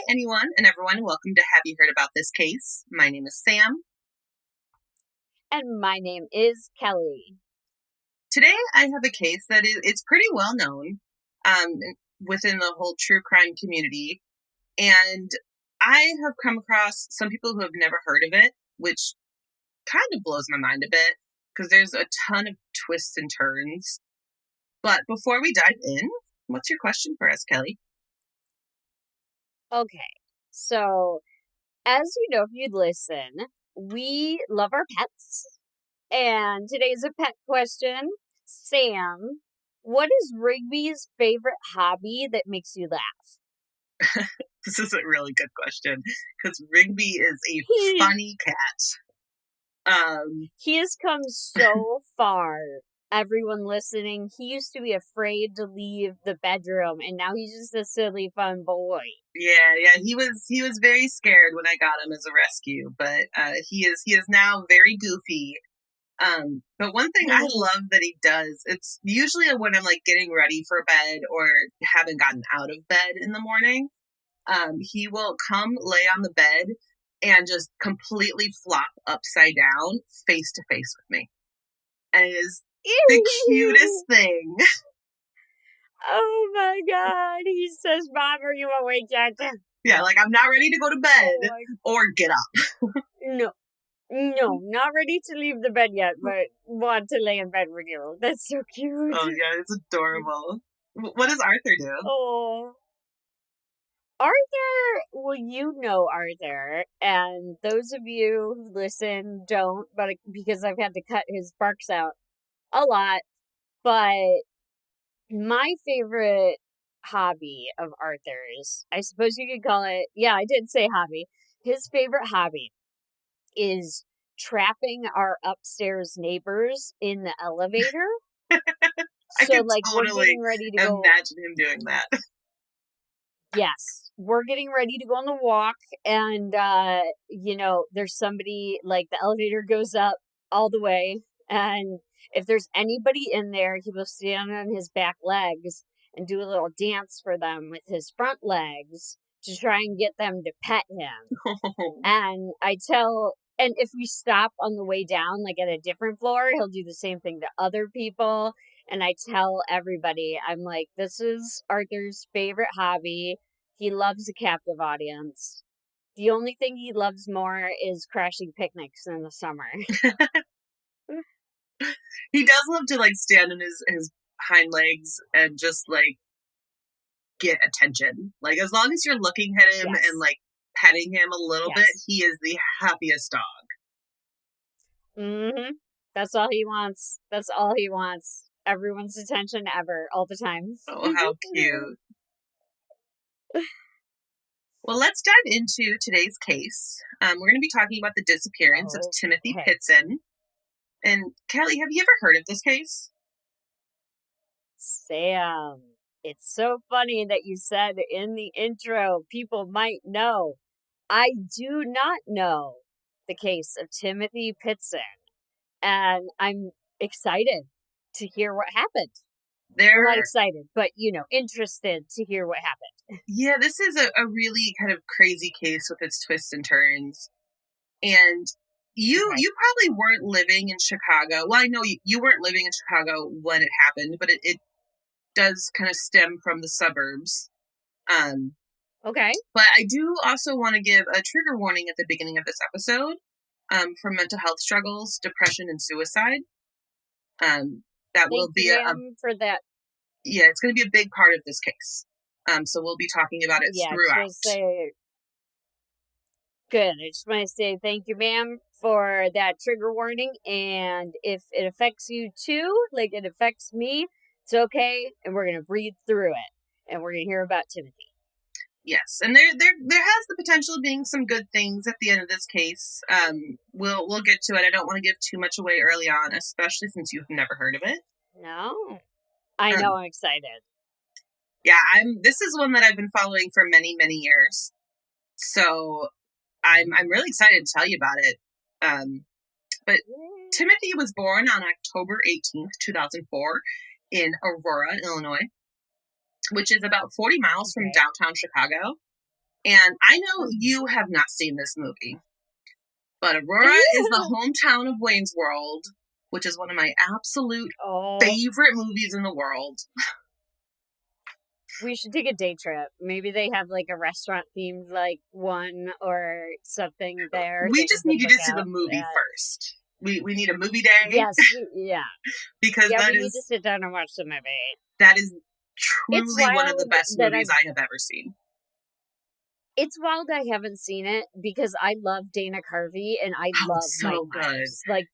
Hi, anyone and everyone. Welcome to Have You Heard About This Case? My name is Sam. And my name is Kelly. Today, I have a case that it's pretty well known within the whole true crime community. And I have come across some people who have never heard of it, which kind of blows my mind a bit because there's a ton of twists and turns. But before we dive in, what's your question for us, Kelly? Okay, so as you know, if you'd listen, we love our pets. And today's a pet question. Sam, what is Rigby's favorite hobby that makes you laugh? This is a really good question because Rigby is a funny cat. He has come so far. Everyone listening, he used to be afraid to leave the bedroom, and now he's just a silly, fun boy. Yeah, he was very scared when I got him as a rescue, but he is now very goofy. But one thing I love that he does, it's usually when I'm like getting ready for bed or haven't gotten out of bed in the morning, he will come lay on the bed and just completely flop upside down, face to face with me. And it is the cutest thing. Oh my God. He says, Mom, are you awake yet? Yeah, like I'm not ready to go to bed or get up. No, not ready to leave the bed yet, but want to lay in bed with you. That's so cute. Oh yeah, it's adorable. What does Arthur do? Oh. Arthur, well, you know Arthur, and those of you who listen don't, but because I've had to cut his barks out a lot. But my favorite hobby of Arthur's, I suppose you could call it, yeah, I did say hobby. His favorite hobby is trapping our upstairs neighbors in the elevator. I So, can like, totally we're getting ready to go. Imagine him doing that. Yes, we're getting ready to go on the walk, and, there's somebody, like, the elevator goes up all the way, and if there's anybody in there, he will stand on his back legs and do a little dance for them with his front legs to try and get them to pet him. And and if we stop on the way down, like at a different floor, he'll do the same thing to other people. And I tell everybody, I'm like, this is Arthur's favorite hobby. He loves a captive audience. The only thing he loves more is crashing picnics in the summer. He does love to like stand on his hind legs and just like get attention. Like as long as you're looking at him and like petting him a little bit, he is the happiest dog. Mm-hmm. That's all he wants. That's all he wants. Everyone's attention ever, all the time. Oh, how cute. Well, let's dive into today's case. We're going to be talking about the disappearance of Timmothy Pitzen. And Kelly, have you ever heard of this case? Sam, it's so funny that you said in the intro, people might know. I do not know the case of Timmothy Pitzen. And I'm excited to hear what happened. I'm not excited, but, interested to hear what happened. Yeah, this is a really kind of crazy case with its twists and turns. And you probably weren't living in Chicago. Well, I know you weren't living in Chicago when it happened, but it does kind of stem from the suburbs. Okay. But I do also want to give a trigger warning at the beginning of this episode for mental health struggles, depression, and suicide. That will be for that. Yeah, it's going to be a big part of this case. So we'll be talking about it throughout. Good. I just want to say thank you, ma'am, for that trigger warning. And if it affects you too, like it affects me, it's okay. And we're going to breathe through it. And we're going to hear about Timothy. Yes, and there has the potential of being some good things at the end of this case. We'll get to it. I don't want to give too much away early on, especially since you've never heard of it. No, I know. I'm excited. Yeah, This is one that I've been following for many, many years, so I'm really excited to tell you about it. But Timothy was born on October 18th, 2004, in Aurora, Illinois, which is about 40 miles from downtown Chicago. And I know you have not seen this movie, but Aurora is the hometown of Wayne's World, which is one of my absolute favorite movies in the world. We should take a day trip. Maybe they have like a restaurant themed like one or something there. We just need you to see the movie first. We need a movie day. Yes, yeah. Because we need to sit down and watch the movie. That is truly one of the best movies I have ever seen. It's wild I haven't seen it because I love Dana Carvey and I love so Mike Myers. Good. Like,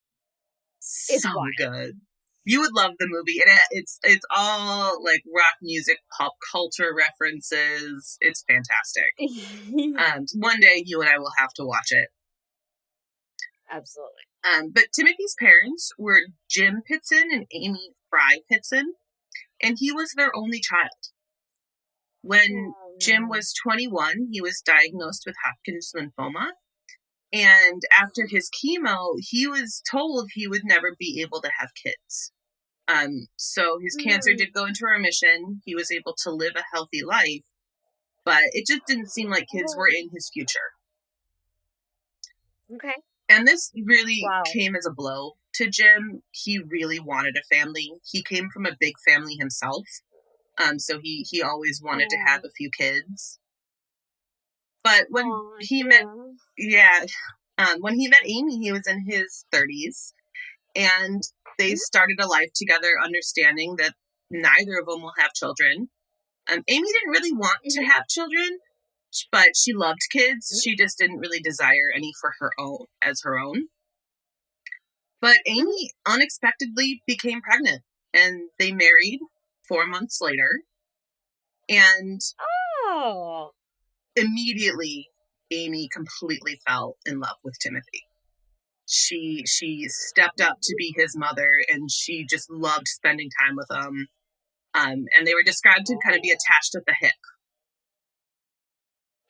it's so wild. Good. You would love the movie. It's all like rock music, pop culture references. It's fantastic. One day you and I will have to watch it. Absolutely. But Timothy's parents were Jim Pitzen and Amy Fry Pitzen, and he was their only child. When Jim was 21, he was diagnosed with Hodgkin's lymphoma. And after his chemo, he was told he would never be able to have kids. So his cancer did go into remission. He was able to live a healthy life, but it just didn't seem like kids were in his future. Okay. And this really came as a blow to Jim. He really wanted a family. He came from a big family himself. So he always wanted to have a few kids. But when he met Amy, he was in his 30s, and they started a life together, understanding that neither of them will have children. Amy didn't really want to have children, but she loved kids. She just didn't really desire any for her own. But Amy unexpectedly became pregnant, and they married 4 months later. And immediately, Amy completely fell in love with Timothy. She stepped up to be his mother, and she just loved spending time with him. And they were described to kind of be attached at the hip.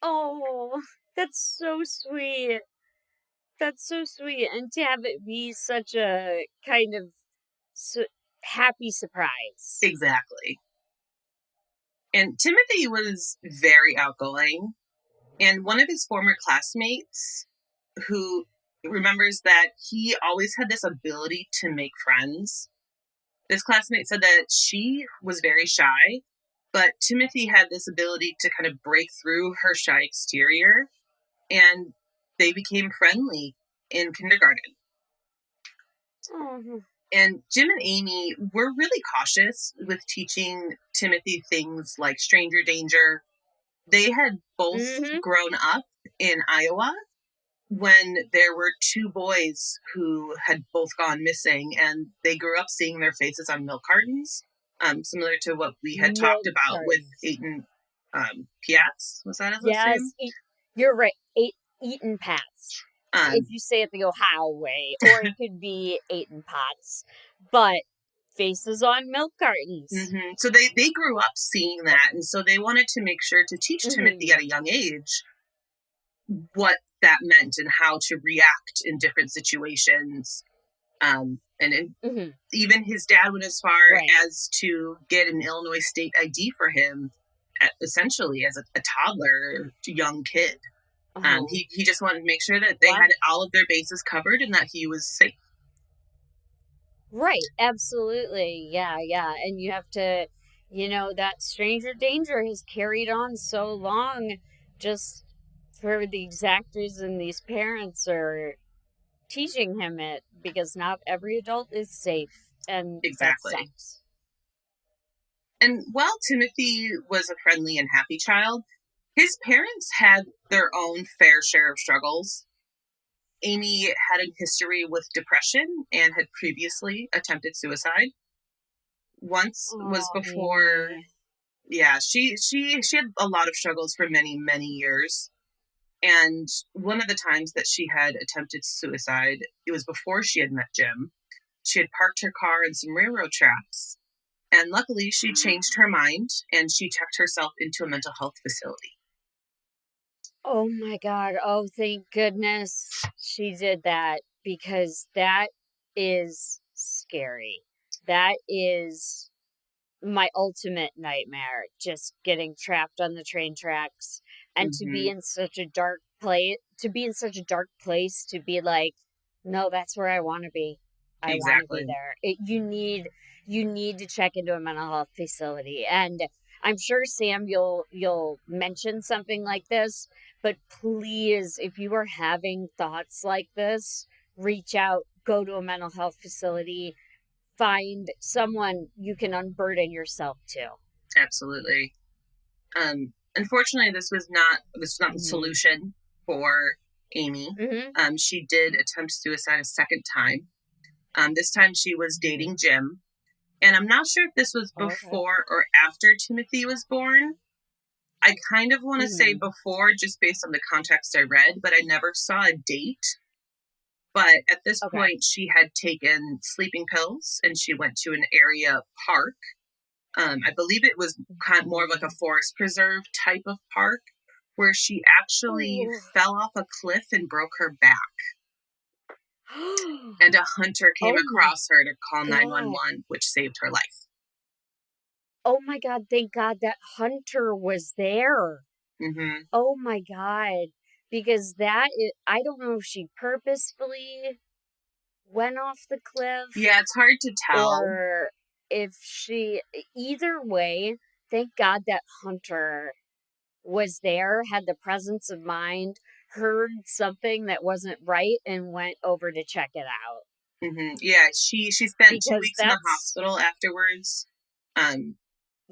Oh, that's so sweet. That's so sweet. And to have it be such a kind of happy surprise. Exactly. And Timothy was very outgoing. And one of his former classmates, who remembers that he always had this ability to make friends. This classmate said that she was very shy, but Timothy had this ability to kind of break through her shy exterior, and they became friendly in kindergarten. Mm-hmm. And Jim and Amy were really cautious with teaching Timothy things like stranger danger. They had both grown up in Iowa when there were 2 boys who had both gone missing, and they grew up seeing their faces on milk cartons, similar to what we had talked about with Eaton Piats. Was that his name? Yes, you're right. Eaton Pats. If you say it the Ohio way, or it could be Eaton Pots, but faces on milk cartons. Mm-hmm. So they grew up seeing that, and so they wanted to make sure to teach Timothy at a young age what that meant and how to react in different situations. And even his dad went as far as to get an Illinois state ID for him, essentially as a toddler, young kid. He just wanted to make sure that they had all of their bases covered and that he was safe. Right, absolutely. Yeah. And you have to, that stranger danger has carried on so long just for the exact reason these parents are teaching him it, because not every adult is safe. And exactly. That sucks. And while Timothy was a friendly and happy child, his parents had their own fair share of struggles. Amy had a history with depression and had previously attempted suicide. Once was before... Amy. Yeah, she had a lot of struggles for many, many years. And one of the times that she had attempted suicide, it was before she had met Jim. She had parked her car in some railroad tracks. And luckily, she changed her mind and she checked herself into a mental health facility. Oh my God. Oh, thank goodness she did that, because that is scary. That is my ultimate nightmare, just getting trapped on the train tracks and to be Mm-hmm. in such a dark place, to be like, no, that's where I want to be. I want to be Exactly. there. You need to check into a mental health facility. And I'm sure, Sam, you'll mention something like this, but please, if you are having thoughts like this, reach out, go to a mental health facility, find someone you can unburden yourself to. Absolutely. Unfortunately, this was not the Mm-hmm. solution for Amy. Mm-hmm. She did attempt suicide a second time. This time she was dating Jim. And I'm not sure if this was Okay. before or after Timothy was born. I kind of want to say Mm-hmm. before, just based on the context I read, but I never saw a date. But at this Okay. point, she had taken sleeping pills and she went to an area park. I believe it was kind of more of like a forest preserve type of park where she actually Oh. fell off a cliff and broke her back. And a hunter came Oh my across her to call God. 911, which saved her life. Oh my God. Thank God that hunter was there. Mm-hmm. Oh my God. Because I don't know if she purposefully went off the cliff Yeah, it's hard to tell. or if either way, thank God that hunter was there, had the presence of mind, heard something that wasn't right, and went over to check it out. Mm-hmm. Yeah, she spent 2 Because weeks in the hospital afterwards, just to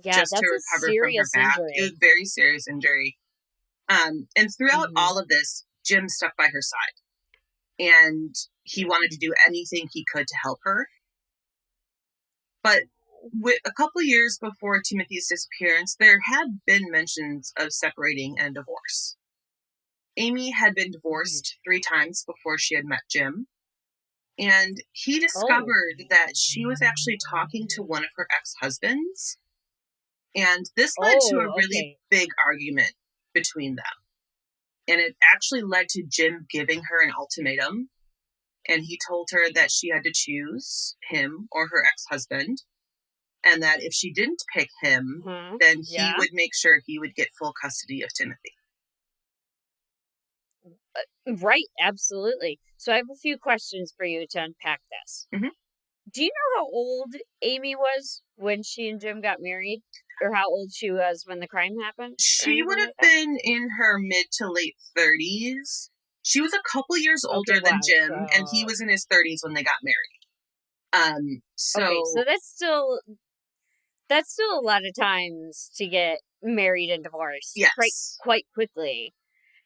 that's a recover from her serious back. It was injury. a very serious injury. And throughout Mm-hmm. all of this, Jim stuck by her side, and he wanted to do anything he could to help her. But a couple years before Timothy's disappearance, there had been mentions of separating and divorce. Amy had been divorced 3 times before she had met Jim. And he Oh. discovered that she was actually talking to one of her ex-husbands. And this led to a Oh, really okay. big argument between them. And it actually led to Jim giving her an ultimatum. And he told her that she had to choose him or her ex-husband. And that if she didn't pick him, Huh? then he Yeah. would make sure he would get full custody of Timothy. Right, absolutely. So I have a few questions for you to unpack this. Mm-hmm. Do you know how old Amy was when she and Jim got married? Or how old she was when the crime happened? Or She would anything have like that? been in her mid to late 30s. She was a couple years Okay, older than wow. Jim, and he So, was in his 30s when they got married. okay, So so that's still a lot of times to get married and divorced yes. quite quickly.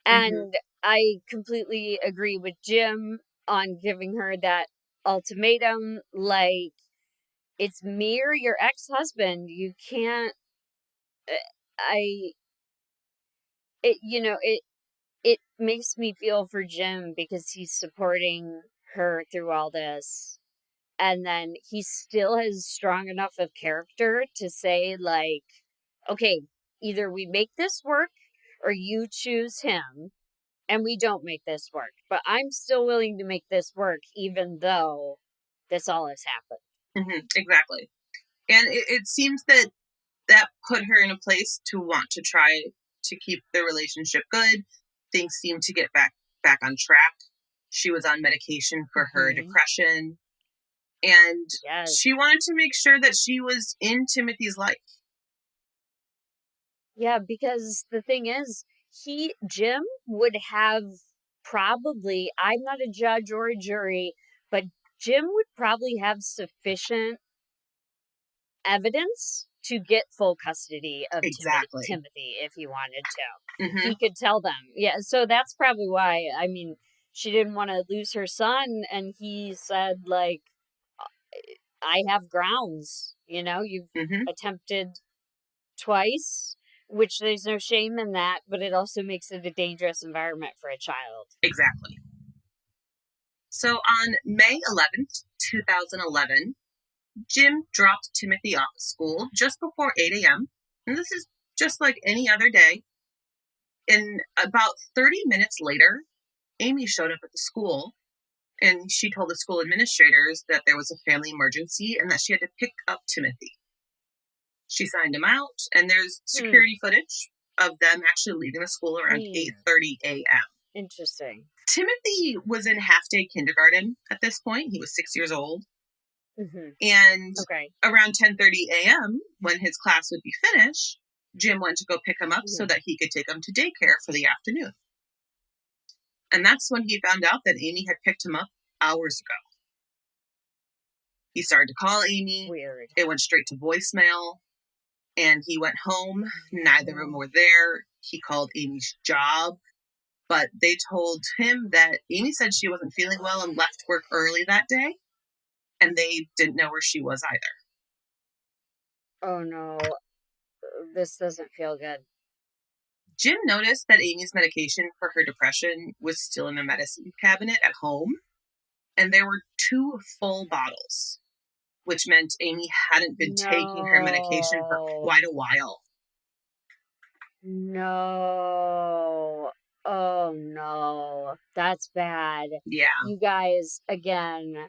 Mm-hmm. And I completely agree with Jim on giving her that ultimatum. Like, it's me or your ex-husband. You can't. I. It makes me feel for Jim because he's supporting her through all this, and then he still has strong enough of character to say, like, okay, either we make this work or you choose him and we don't make this work. But I'm still willing to make this work, even though this all has happened. Mm-hmm. Exactly. And it seems that put her in a place to want to try to keep the relationship good. Things seemed to get back on track. She was on medication for her Mm-hmm. depression, and Yes. she wanted to make sure that she was in Timothy's life. Yeah, because the thing is, Jim would have probably, I'm not a judge or a jury, but Jim would probably have sufficient evidence to get full custody of Exactly. Timothy if he wanted to. Mm-hmm. He could tell them. Yeah, so that's probably why. I mean, she didn't want to lose her son, and he said, like, I have grounds. You've Mm-hmm. attempted twice, which there's no shame in that, but it also makes it a dangerous environment for a child. Exactly. So on May 11th, 2011, Jim dropped Timothy off at school just before 8 a.m. And this is just like any other day. And about 30 minutes later, Amy showed up at the school and she told the school administrators that there was a family emergency and that she had to pick up Timothy. She signed him out, and there's security footage of them actually leaving the school around 8:30 a.m. Interesting. Timothy was in half-day kindergarten at this point. He was 6 years old. Mm-hmm. And around 10:30 a.m., when his class would be finished, Jim went to go pick him up so that he could take him to daycare for the afternoon. And that's when he found out that Amy had picked him up hours ago. He started to call Amy. Weird. It went straight to voicemail. And he went home. Neither of them were there. He called Amy's job. But they told him that Amy said she wasn't feeling well and left work early that day. And they didn't know where she was either. Oh, no. This doesn't feel good. Jim noticed that Amy's medication for her depression was still in the medicine cabinet at home. And there were 2 full bottles, which meant Amy hadn't been taking her medication for quite a while. No. Oh, no. That's bad. Yeah. You guys, again,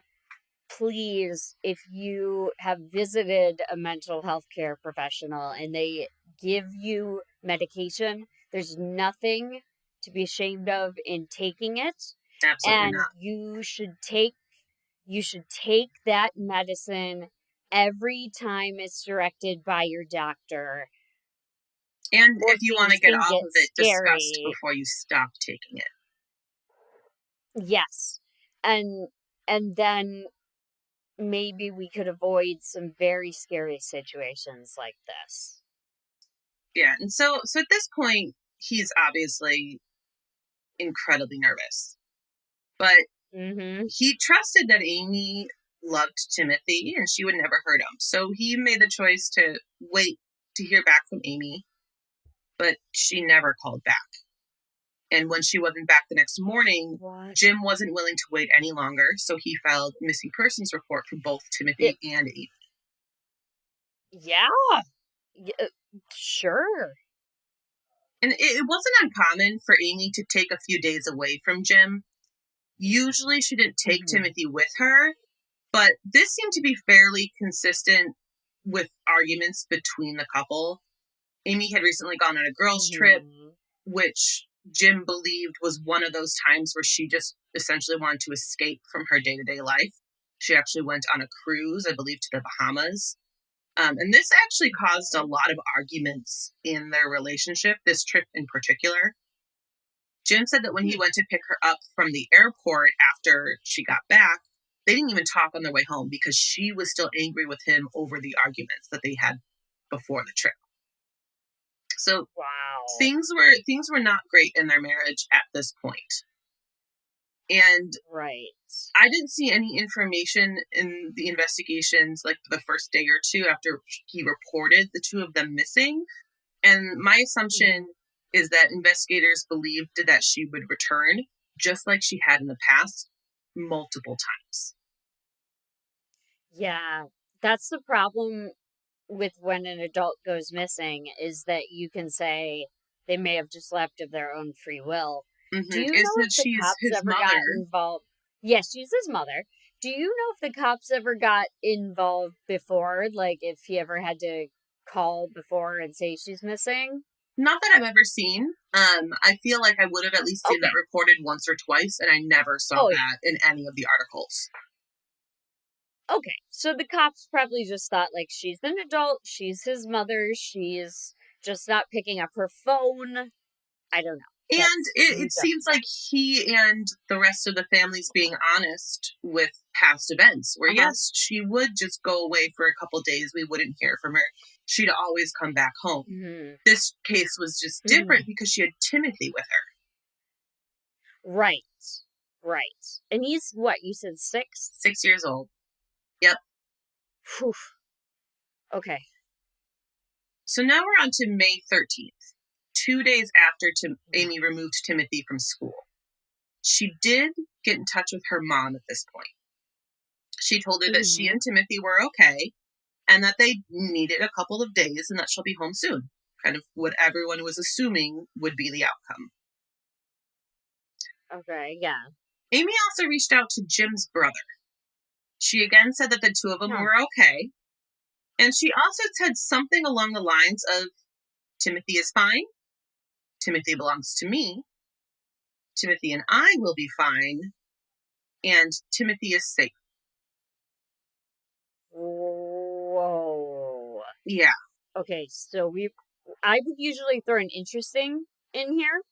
please, if you have visited a mental health care professional and they give you medication, there's nothing to be ashamed of in taking it. Absolutely and not. You should take that medicine every time it's directed by your doctor. And if you want to get off of it, discuss before you stop taking it. Yes. And then maybe we could avoid some very scary situations like this. Yeah, and so at this point, he's obviously incredibly nervous. But he trusted that Amy loved Timothy and she would never hurt him. So he made the choice to wait to hear back from Amy. But she never called back. And when she wasn't back the next morning, Jim wasn't willing to wait any longer. So he filed a missing persons report for both Timothy and Amy. Yeah. Sure. And it wasn't uncommon for Amy to take a few days away from Jim. Usually she didn't take Timothy with her, but this seemed to be fairly consistent with arguments between the couple. Amy had recently gone on a girls' trip, which Jim believed was one of those times where she just essentially wanted to escape from her day-to-day life. She actually went on a cruise, I believe, to the Bahamas. And this actually caused a lot of arguments in their relationship, this trip in particular. Jim said that when he went to pick her up from the airport after she got back, they didn't even talk on their way home because she was still angry with him over the arguments that they had before the trip. So things were not great in their marriage at this point. And I didn't see any information in the investigations like the first day or two after he reported the 2 of them missing. And my assumption is that investigators believed that she would return, just like she had in the past, multiple times. Yeah, that's the problem with when an adult goes missing, is that you can say they may have just left of their own free will. Do you know if the cops ever got involved? Yes, she's his mother. Do you know if the cops ever got involved before? Like, if he ever had to call before and say she's missing? Not that I've ever seen. I feel like I would have at least seen that reported once or twice, and I never saw that in any of the articles. Okay, so the cops probably just thought, like, she's an adult, she's his mother, she's just not picking up her phone. I don't know. And it seems like he and the rest of the family's being honest with past events, where yes, she would just go away for a couple days. We wouldn't hear from her. She'd always come back home. This case was just different because she had Timothy with her. Right. And he's what, you said 6? 6 years old. Yep. Whew. Okay. So now we're on to May 13th. 2 days after Amy removed Timothy from school. She did get in touch with her mom at this point. She told her that she and Timothy were okay and that they needed a couple of days and that she'll be home soon. Kind of what everyone was assuming would be the outcome. Okay, yeah. Amy also reached out to Jim's brother. She again said that the 2 of them were okay. And she also said something along the lines of, Timothy is fine. Timothy belongs to me. Timothy and I will be fine. And Timothy is safe. Whoa. Yeah. Okay, so I would usually throw an interesting in here,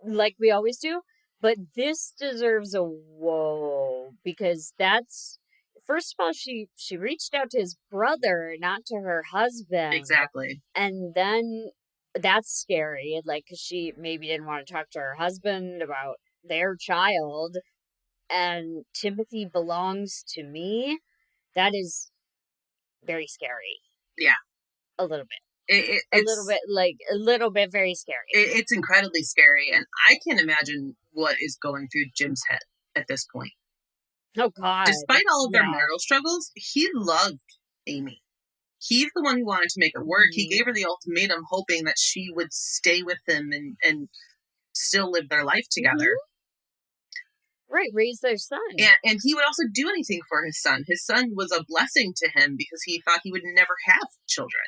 like we always do, but this deserves a whoa, because that's, first of all, she reached out to his brother, not to her husband. Exactly. And then that's scary, like, because she maybe didn't want to talk to her husband about their child. And Timothy belongs to me. That is very scary. Yeah. A little bit. It's A little bit very scary. It's incredibly scary, and I can't imagine what is going through Jim's head at this point. Oh, God. Despite all of their marital struggles, he loved Amy. He's the one who wanted to make it work. He gave her the ultimatum, hoping that she would stay with him and still live their life together. Right, raise their son. And he would also do anything for his son. His son was a blessing to him because he thought he would never have children.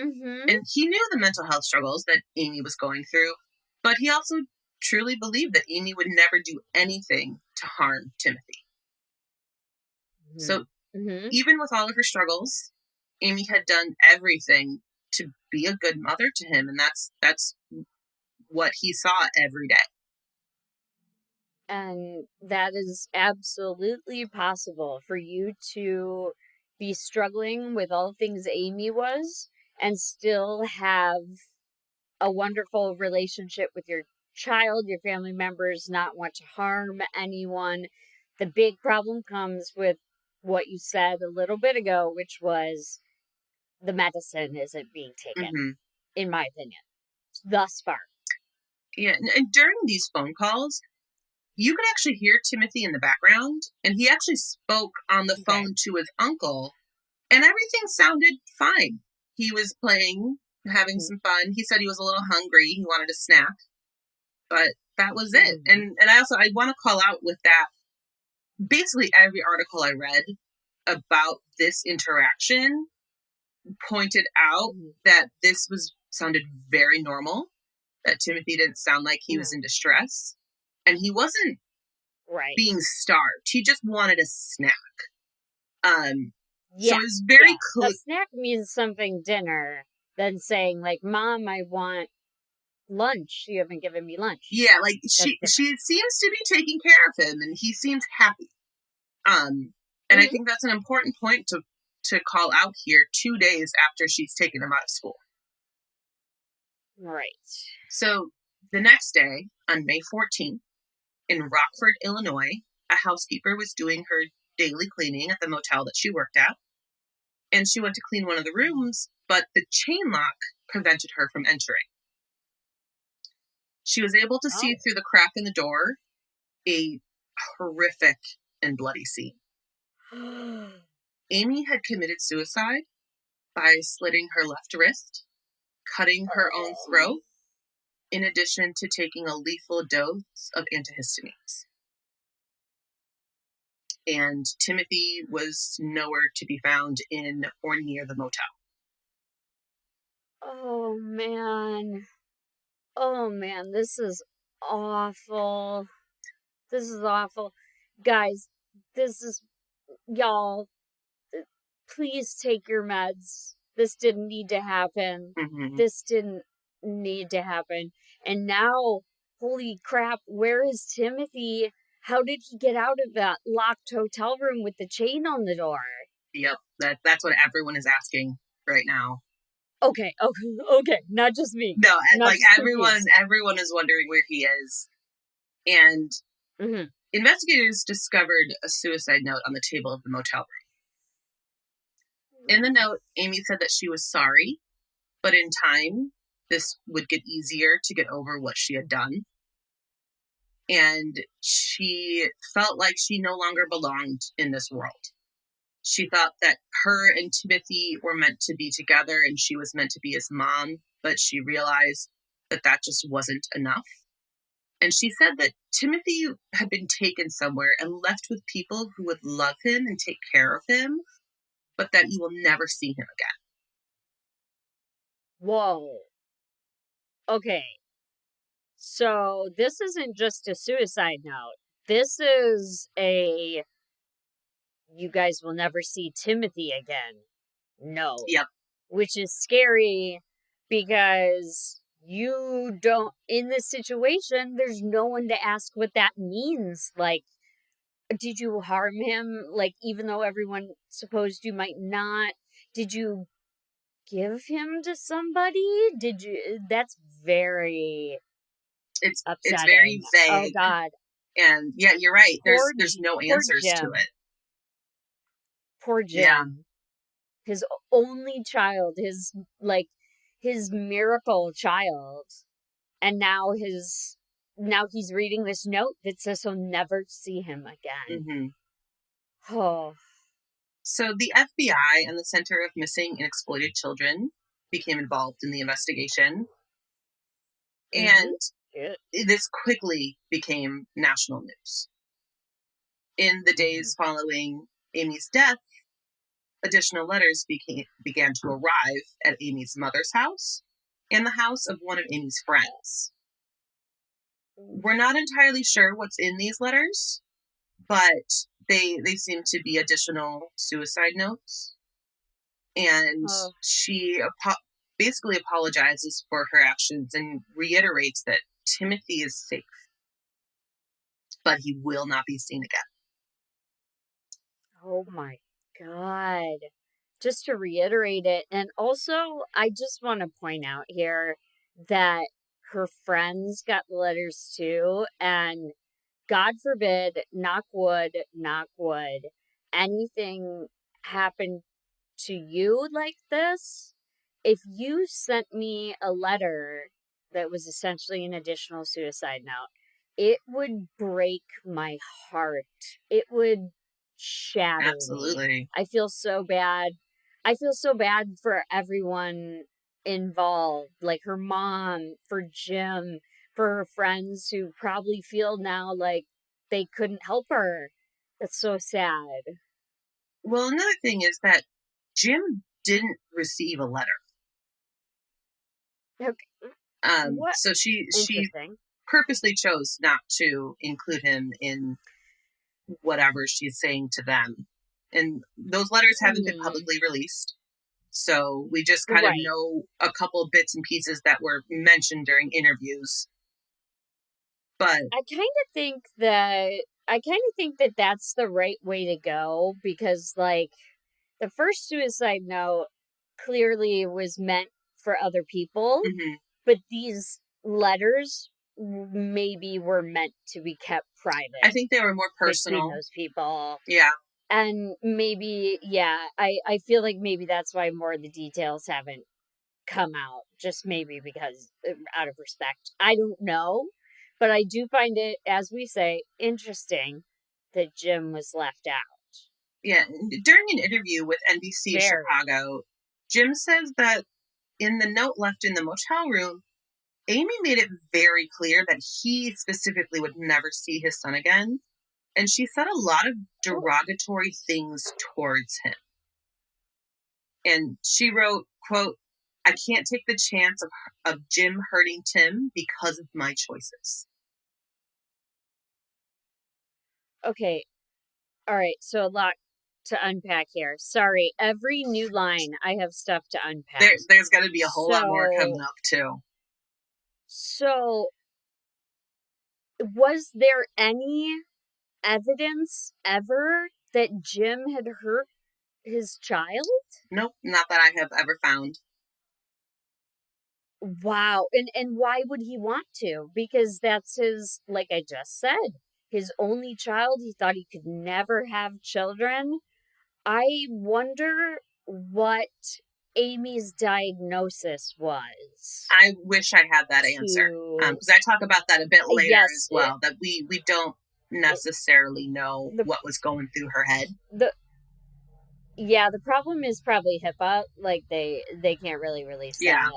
And he knew the mental health struggles that Amy was going through, but he also truly believed that Amy would never do anything to harm Timothy. So even with all of her struggles, Amy had done everything to be a good mother to him, and that's what he saw every day. And that is absolutely possible for you to be struggling with all things Amy was and still have a wonderful relationship with your child, your family members, not want to harm anyone. The big problem comes with what you said a little bit ago, which was the medicine isn't being taken, in my opinion, thus far. Yeah, and during these phone calls, you could actually hear Timothy in the background, and he actually spoke on the phone to his uncle, and everything sounded fine. He was playing, having some fun. He said he was a little hungry. He wanted a snack, but that was it. And I want to call out with that, basically every article I read about this interaction pointed out that this sounded very normal, that Timothy didn't sound like he was in distress, and he wasn't being starved. He just wanted a snack. So it was very clear. A snack means something dinner than saying, like, Mom, I want lunch. You haven't given me lunch. Yeah, like she seems to be taking care of him, and he seems happy. And I think that's an important point to call out here 2 days after she's taken him out of school. Right. So the next day, on May 14th, in Rockford, Illinois, a housekeeper was doing her daily cleaning at the motel that she worked at. And she went to clean one of the rooms, but the chain lock prevented her from entering. She was able to see through the crack in the door a horrific and bloody scene. Amy had committed suicide by slitting her left wrist, cutting her own throat, in addition to taking a lethal dose of antihistamines. And Timothy was nowhere to be found in or near the motel. Oh, man, this is awful. This is awful. Guys, y'all, please take your meds. This didn't need to happen. This didn't need to happen. And now, holy crap, where is Timothy? How did he get out of that locked hotel room with the chain on the door? Yep, that's what everyone is asking right now. Okay, not just me. No, like everyone is wondering where he is. And investigators discovered a suicide note on the table of the motel room. In the note, Amy said that she was sorry, but in time, this would get easier to get over what she had done. And she felt like she no longer belonged in this world. She thought that her and Timothy were meant to be together and she was meant to be his mom, but she realized that that just wasn't enough. And she said that Timothy had been taken somewhere and left with people who would love him and take care of him, but that you will never see him again. Whoa. Okay. So this isn't just a suicide note. This is a you guys will never see Timothy again. No. Yep. Which is scary because you don't, in this situation, there's no one to ask what that means. Like, did you harm him? Like, even though everyone supposed you might not, did you give him to somebody? Did you? That's very It's very upsetting. Oh vague. God. And yeah, you're right. Poor, There's no poor answers to Jim. it. Poor Jim. Yeah. His only child, his miracle child. And now he's reading this note that says he'll never see him again. Mm-hmm. Oh. So the FBI and the Center of Missing and Exploited Children became involved in the investigation. And this quickly became national news. In the days following Amy's death, additional letters began to arrive at Amy's mother's house and the house of one of Amy's friends. We're not entirely sure what's in these letters, but they seem to be additional suicide notes. And she basically apologizes for her actions and reiterates that Timothy is safe, but he will not be seen again. Oh my God. Just to reiterate it. And also, I just want to point out here that her friends got the letters too. And God forbid, knock wood, anything happened to you like this. If you sent me a letter that was essentially an additional suicide note, it would break my heart. It would shatter me. I feel so bad. I feel so bad for everyone involved, like her mom, for Jim, for her friends who probably feel now like they couldn't help her. That's so sad. Well, another thing is that Jim didn't receive a letter. Okay. So she purposely chose not to include him in whatever she's saying to them. And those letters haven't been publicly released. So we just kind of know a couple of bits and pieces that were mentioned during interviews. But I kind of think that that's the right way to go, because like the first suicide note clearly was meant for other people, but these letters maybe were meant to be kept private. I think they were more personal between those people. Yeah. And maybe, I feel like maybe that's why more of the details haven't come out. Just maybe because, out of respect. I don't know. But I do find it, as we say, interesting that Jim was left out. Yeah. During an interview with NBC Chicago, Jim says that in the note left in the motel room, Amy made it very clear that he specifically would never see his son again. And she said a lot of derogatory things towards him. And she wrote, quote, "I can't take the chance of Jim hurting Tim because of my choices." Okay. All right. So a lot to unpack here. Sorry. Every new line, I have stuff to unpack. There's going to be a whole lot more coming up, too. So, was there any evidence ever that Jim had hurt his child? Nope, not that I have ever found. Wow. And why would he want to? Because that's his, like I just said, his only child. He thought he could never have children. I wonder what Amy's diagnosis was. I wish I had that answer. Because I talk about that a bit later as well, that we don't necessarily know what was going through her head. The problem is probably HIPAA. Like they can't really release that.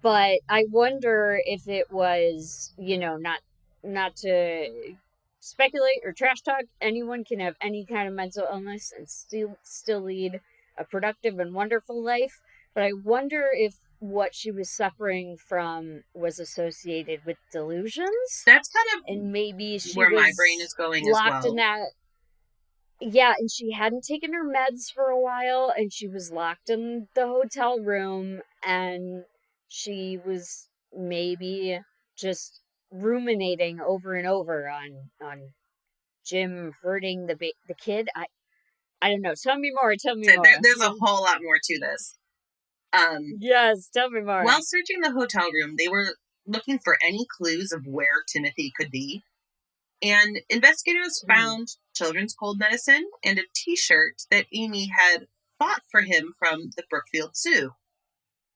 But I wonder if it was, not to speculate or trash talk. Anyone can have any kind of mental illness and still lead a productive and wonderful life. But I wonder if what she was suffering from was associated with delusions. That's kind And maybe of she where my brain was is going as locked in well. that. Yeah, and she hadn't taken her meds for a while, and she was locked in the hotel room, and she was maybe just ruminating over and over on Jim hurting the kid. I don't know. Tell me more. Tell me So more. there's a whole lot more to this. Yes, tell me more. While searching the hotel room, they were looking for any clues of where Timothy could be. And investigators found children's cold medicine and a t-shirt that Amy had bought for him from the Brookfield Zoo,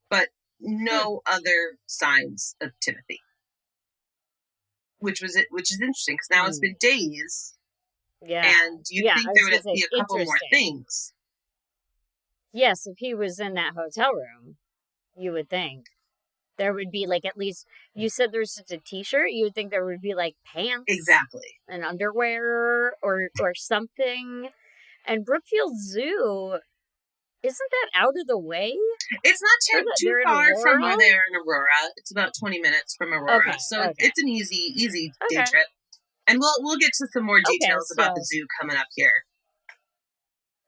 but no other signs of Timothy. Which is interesting, because now it's been days. Yeah. And you'd think there would be a couple more things. Yes, if he was in that hotel room, you would think there would be like at least, you said there's just a t-shirt, you would think there would be like pants. Exactly. And underwear or something. And Brookfield Zoo, isn't that out of the way? It's not too far from where they're in Aurora. It's about 20 minutes from Aurora. It's an easy day trip. And we'll get to some more details about the zoo coming up here.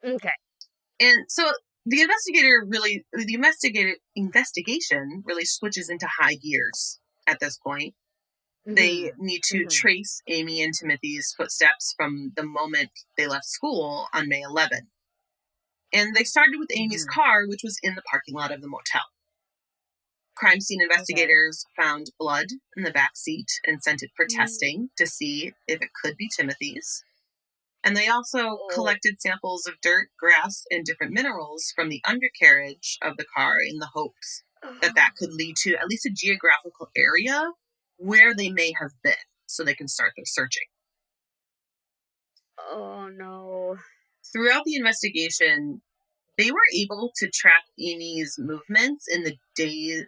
Okay. And so the investigation really switches into high gears at this point. They need to trace Amy and Timothy's footsteps from the moment they left school on May 11th. And they started with Amy's car, which was in the parking lot of the motel. Crime scene investigators found blood in the back seat and sent it for testing to see if it could be Timothy's. And they also collected samples of dirt, grass, and different minerals from the undercarriage of the car in the hopes that could lead to at least a geographical area where they may have been, so they can start their searching. Oh, no. Throughout the investigation, they were able to track Amy's movements in the days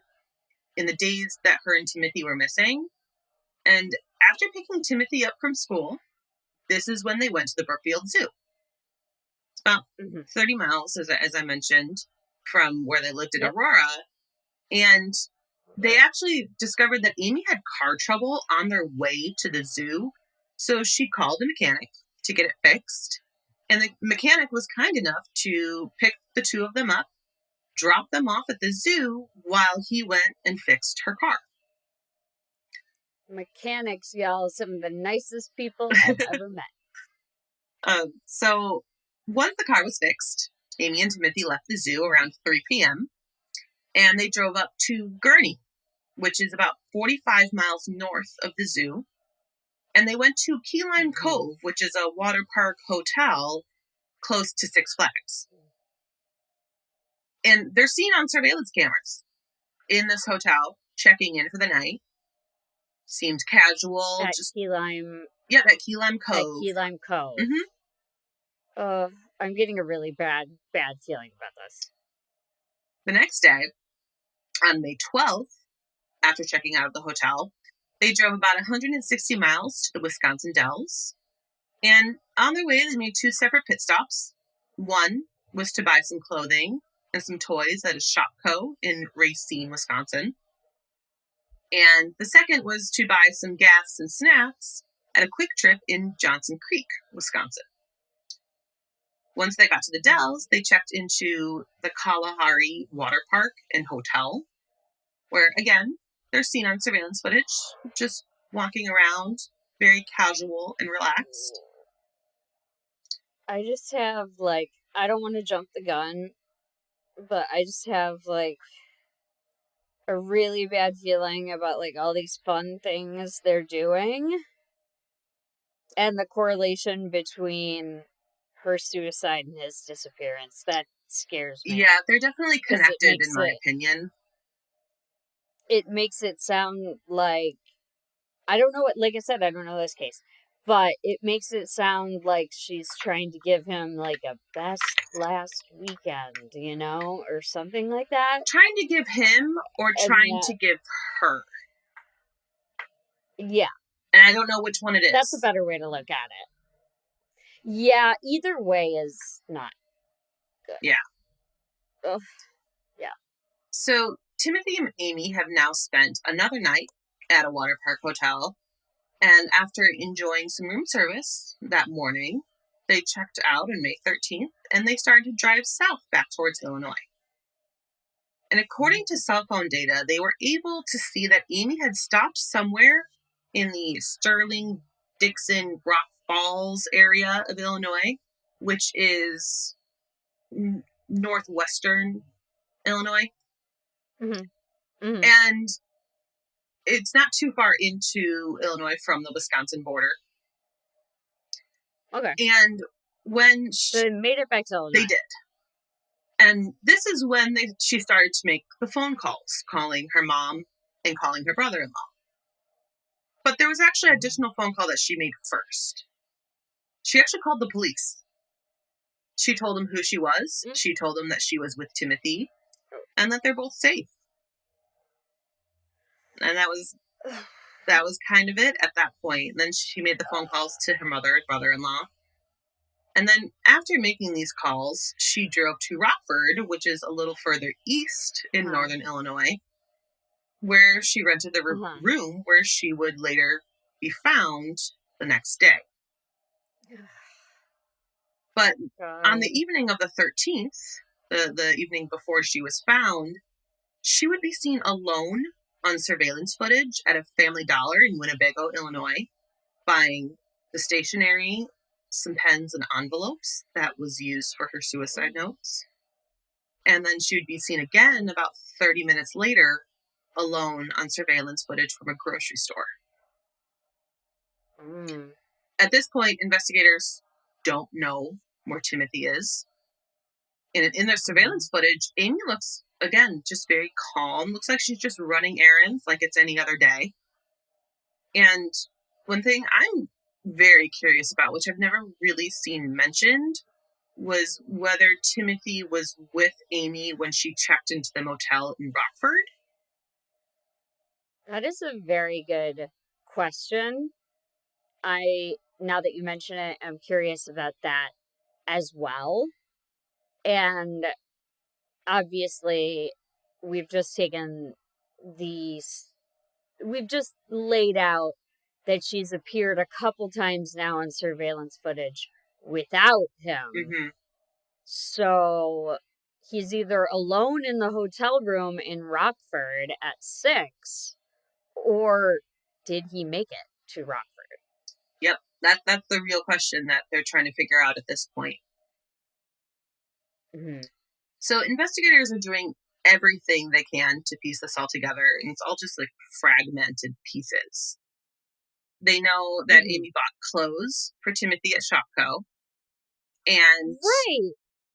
that her and Timothy were missing. And after picking Timothy up from school, this is when they went to the Brookfield Zoo. It's about 30 miles, as I mentioned, from where they lived in Aurora. And they actually discovered that Amy had car trouble on their way to the zoo. So she called a mechanic to get it fixed. And the mechanic was kind enough to pick the two of them up, drop them off at the zoo while he went and fixed her car. Mechanics, y'all, some of the nicest people I've ever met. So once the car was fixed, Amy and Timothy left the zoo around 3 p.m. and they drove up to Gurney, which is about 45 miles north of the zoo. And they went to Key Lime Cove, which is a water park hotel close to Six Flags. And they're seen on surveillance cameras in this hotel, checking in for the night. Seemed casual. At Key Lime. Yeah, at Key Lime Cove. At Key Lime Cove. I'm getting a really bad feeling about this. The next day, on May 12th, after checking out of the hotel, they drove about 160 miles to the Wisconsin Dells. And on their way, they made two separate pit stops. One was to buy some clothing and some toys at a Shopko in Racine, Wisconsin. And the second was to buy some gas and snacks at a Quick Trip in Johnson Creek, Wisconsin. Once they got to the Dells, they checked into the Kalahari Water Park and Hotel, where, again, they're seen on surveillance footage, just walking around, very casual and relaxed. I just have, I don't want to jump the gun, but I just have, a really bad feeling about, all these fun things they're doing. And the correlation between her suicide and his disappearance. That scares me. Yeah, they're definitely connected, in my opinion. It makes it sound like, I don't know what, like I said, I don't know this case, but it makes it sound like she's trying to give him, a best last weekend, or something like that. Trying to give him or trying to give her? Yeah. And I don't know which one it is. That's a better way to look at it. Yeah, either way is not good. Yeah. Ugh. Yeah. So Timothy and Amy have now spent another night at a water park hotel, and after enjoying some room service that morning, they checked out on May 13th, and they started to drive south back towards Illinois. And according to cell phone data, they were able to see that Amy had stopped somewhere in the Sterling, Dixon, Rock Falls area of Illinois, which is northwestern Illinois. Mm-hmm. Mm-hmm. And it's not too far into Illinois from the Wisconsin border. Okay. And when So they made it back to Illinois. they did. And this is when she started to make the phone calls, calling her mom and calling her brother-in-law. But there was actually an additional phone call that she made first. She actually called the police. She told them who she was. Mm-hmm. She told them that she was with Timothy and that they're both safe. And that was kind of it at that point. And then she made the phone calls to her mother and brother-in-law. And then after making these calls, she drove to Rockford, which is a little further east in northern Illinois, where she rented the room where she would later be found the next day. But on the evening of the 13th, the evening before she was found, she would be seen alone on surveillance footage at a Family Dollar in Winnebago, Illinois, buying the stationery, some pens and envelopes that was used for her suicide notes. And then she would be seen again about 30 minutes later, alone on surveillance footage from a grocery store. At this point, investigators don't know where Timothy is. In their surveillance footage, Amy looks, again, just very calm. Looks like she's just running errands like it's any other day. And one thing I'm very curious about, which I've never really seen mentioned, was whether Timothy was with Amy when she checked into the motel in Rockford. That is a very good question. Now that you mention it, I'm curious about that as well. And obviously, we've just laid out that she's appeared a couple times now on surveillance footage without him. Mm-hmm. So he's either alone in the hotel room in Rockford at 6, or did he make it to Rockford? Yep, that's the real question that they're trying to figure out at this point. Mm-hmm. So investigators are doing everything they can to piece this all together, and it's all just like fragmented pieces. They know that Amy bought clothes for Timothy at Shopko. And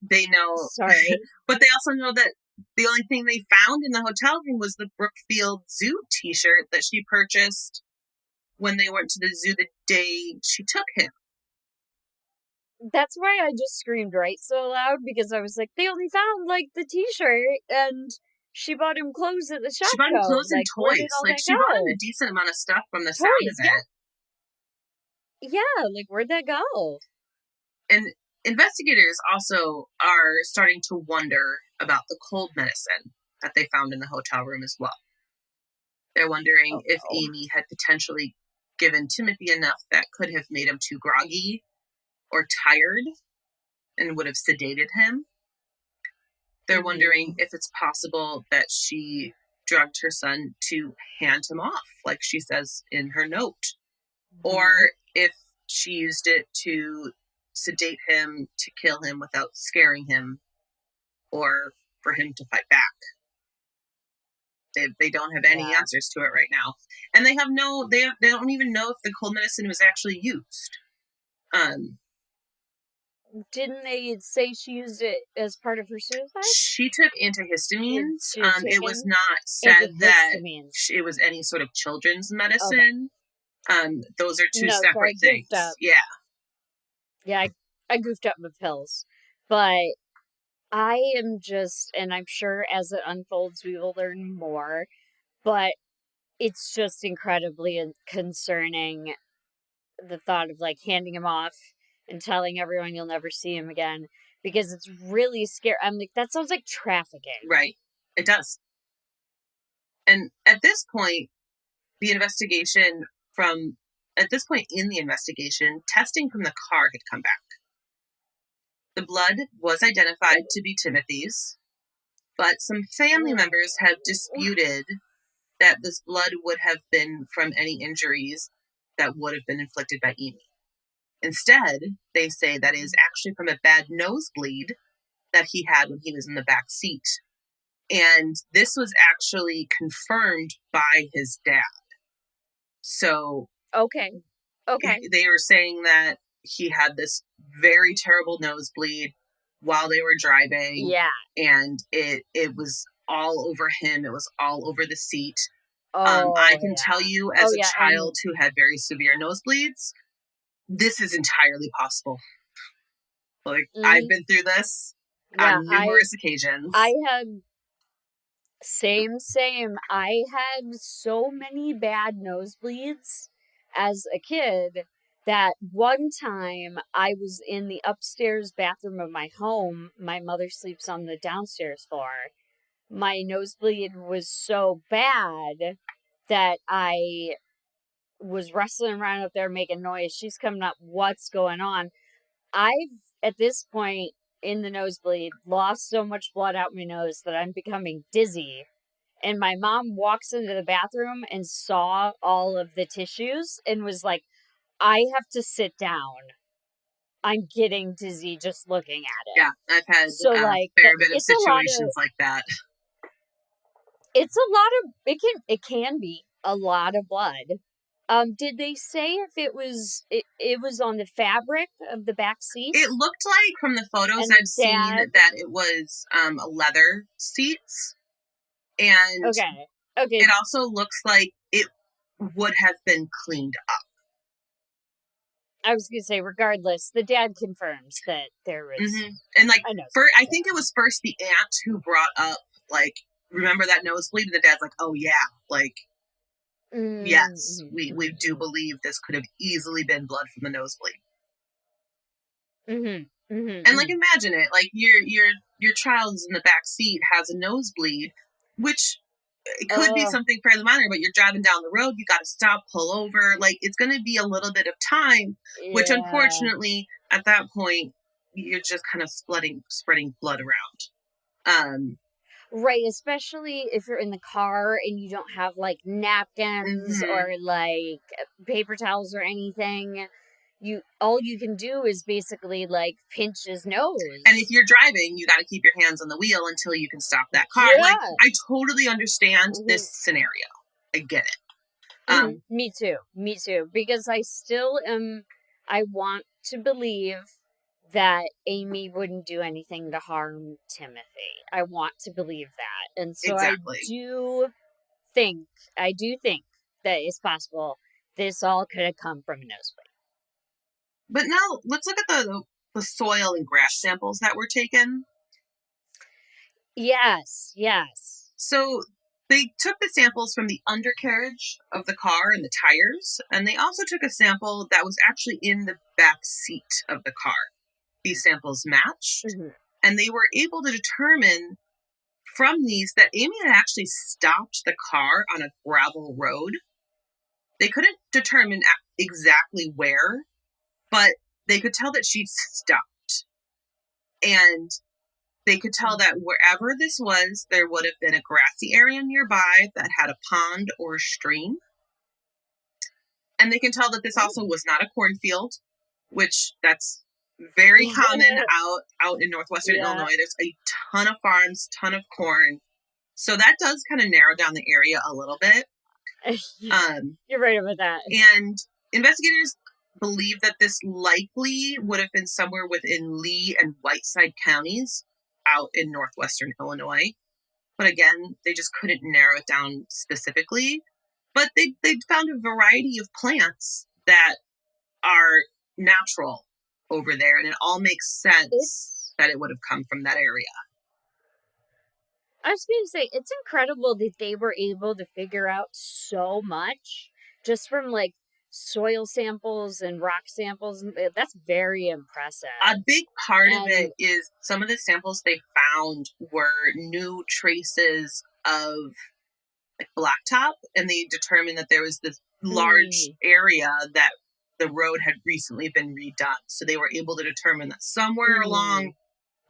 they know... Sorry. But they also know that the only thing they found in the hotel room was the Brookfield Zoo t-shirt that she purchased when they went to the zoo the day she took him. That's why I just screamed right so loud, because I was like, they only found, like, the t-shirt, and... She bought him clothes at the shop. She bought him clothes and toys. Like, she bought him a decent amount of stuff from the sound of it. Yeah, like, where'd that go? And investigators also are starting to wonder about the cold medicine that they found in the hotel room as well. They're wondering if Amy had potentially given Timothy enough that could have made him too groggy or tired and would have sedated him. They're wondering if it's possible that she drugged her son to hand him off, like she says in her note. Or if she used it to sedate him, to kill him without scaring him, or for him to fight back. They don't have any answers to it right now. And they don't even know if the cold medicine was actually used. Didn't they say she used it as part of her suicide? She took antihistamines. It was not said that it was any sort of children's medicine. Okay. Those are two separate things. Yeah. Yeah, I goofed up my pills. But I am just, and I'm sure as it unfolds, we will learn more. But it's just incredibly concerning, the thought of, like, handing him off and telling everyone you'll never see him again, because it's really scary. I'm like, that sounds like trafficking. Right. It does. And at this point in the investigation, testing from the car had come back. The blood was identified to be Timothy's, but some family members have disputed that this blood would have been from any injuries that would have been inflicted by Amy. Instead, they say that it is actually from a bad nosebleed that he had when he was in the back seat. And this was actually confirmed by his dad. So, okay. They were saying that he had this very terrible nosebleed while they were driving. Yeah. And it was all over him. It was all over the seat. Oh, I can tell you, as a child who had very severe nosebleeds, this is entirely possible. Like, I've been through this on numerous occasions. I had same. I had so many bad nosebleeds as a kid that one time I was in the upstairs bathroom of my home. My mother sleeps on the downstairs floor. My nosebleed was so bad that I was wrestling around up there making noise. She's coming up. What's going on? I've, at this point in the nosebleed, lost so much blood out my nose that I'm becoming dizzy. And my mom walks into the bathroom and saw all of the tissues and was like, I have to sit down. I'm getting dizzy just looking at it. Yeah, I've had a fair bit of situations like that. It's a lot of, it can be a lot of blood. Did they say if it was on the fabric of the back seat? It looked like, from the photos I've seen, that it was a leather seats. And okay. It also looks like it would have been cleaned up. I was going to say, regardless, the dad confirms that there was... Mm-hmm. And, like, I think it was first the aunt who brought up, like, remember that nosebleed? And the dad's like, oh, yeah, like, yes, we do believe this could have easily been blood from the nosebleed. And, like, imagine it. Like, your child's in the back seat, has a nosebleed, which... It could be something fairly minor, but you're driving down the road, you got to stop, pull over. Like, it's going to be a little bit of time, which unfortunately, at that point, you're just kind of spreading blood around. Right, especially if you're in the car and you don't have, like, napkins or, like, paper towels or anything. All you can do is basically, like, pinch his nose. And if you're driving, you got to keep your hands on the wheel until you can stop that car. Yeah. Like, I totally understand this scenario. I get it. Me too. Because I want to believe that Amy wouldn't do anything to harm Timothy. I want to believe that. And so exactly. I do think that it's possible this all could have come from a nosebleed. But now, let's look at the soil and grass samples that were taken. Yes. So, they took the samples from the undercarriage of the car and the tires, and they also took a sample that was actually in the back seat of the car. These samples matched, and they were able to determine from these that Amy had actually stopped the car on a gravel road. They couldn't determine exactly where, but they could tell that she'd stopped. And they could tell that wherever this was, there would have been a grassy area nearby that had a pond or a stream. And they can tell that this also was not a cornfield, which that's very common out in northwestern Illinois. There's a ton of farms, ton of corn. So that does kind of narrow down the area a little bit. You're right about that. And investigators believe that this likely would have been somewhere within Lee and Whiteside counties out in northwestern Illinois. But again, they just couldn't narrow it down specifically. But they found a variety of plants that are natural over there, and it all makes sense that it would have come from that area. I was going to say, it's incredible that they were able to figure out so much just from, like, soil samples and rock samples. That's very impressive. A big part of it is some of the samples they found were new traces of like blacktop, and they determined that there was this large area that the road had recently been redone. So they were able to determine that somewhere along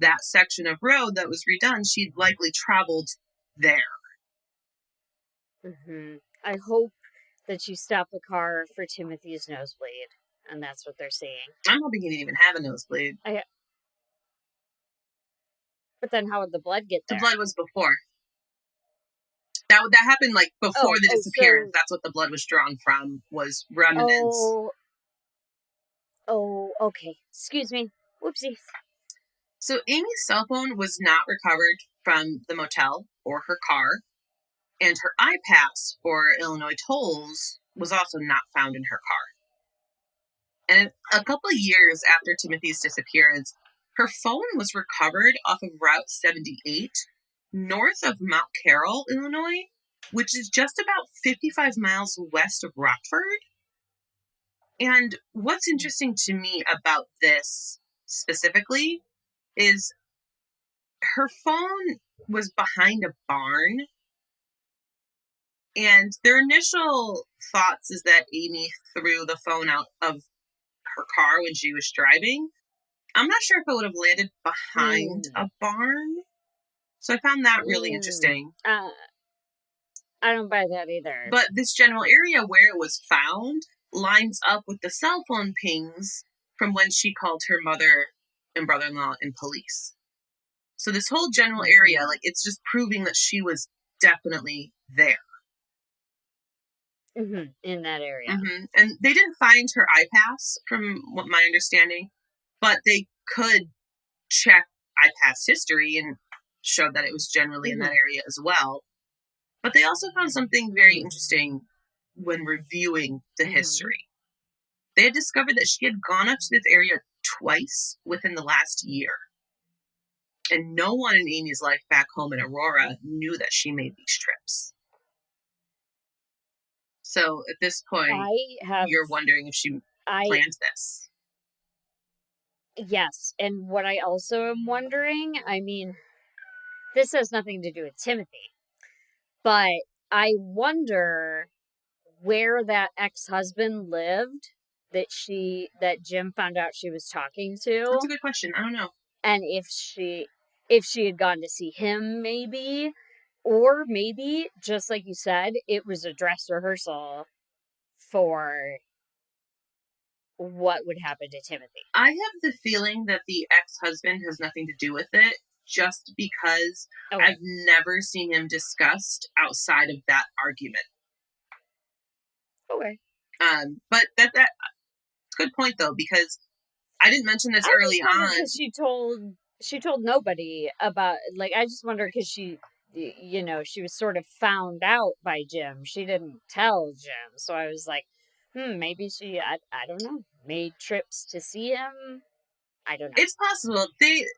that section of road that was redone, she'd likely traveled there. I hope that you stop the car for Timothy's nosebleed, and that's what they're saying. I'm hoping he didn't even have a nosebleed. But then how would the blood get there? The blood was before. That happened like before the disappearance. That's what the blood was drawn from, was remnants. Oh, okay. Excuse me. Whoopsie. So Amy's cell phone was not recovered from the motel or her car, and her iPass for Illinois tolls was also not found in her car. And a couple of years after Timothy's disappearance, her phone was recovered off of Route 78, north of Mount Carroll, Illinois, which is just about 55 miles west of Rockford. And what's interesting to me about this specifically is her phone was behind a barn. And their initial thoughts is that Amy threw the phone out of her car when she was driving. I'm not sure if it would have landed behind a barn. So I found that really interesting. I don't buy that either. But this general area where it was found lines up with the cell phone pings from when she called her mother and brother-in-law and police. So this whole general area, like, it's just proving that she was definitely there. In that area. And they didn't find her iPass, from what my understanding, but they could check iPass history and show that it was generally in that area as well. But they also found something very interesting when reviewing the history. They had discovered that she had gone up to this area twice within the last year. And no one in Amy's life back home in Aurora knew that she made these trips. So at this point, you're wondering if she planned this. Yes. And what I also am wondering, I mean, this has nothing to do with Timothy, but I wonder where that ex-husband lived that Jim found out she was talking to. That's a good question. I don't know. And if she had gone to see him, maybe, or maybe, just like you said, it was a dress rehearsal for what would happen to Timothy. I have the feeling that the ex-husband has nothing to do with it, just because I've never seen him discussed outside of that argument. Okay. But that's a good point, though, because I didn't mention this early on. She told nobody about, like, I just wonder because she was sort of found out by Jim. She didn't tell Jim. So I was like, maybe she, I don't know, made trips to see him. I don't know. It's possible.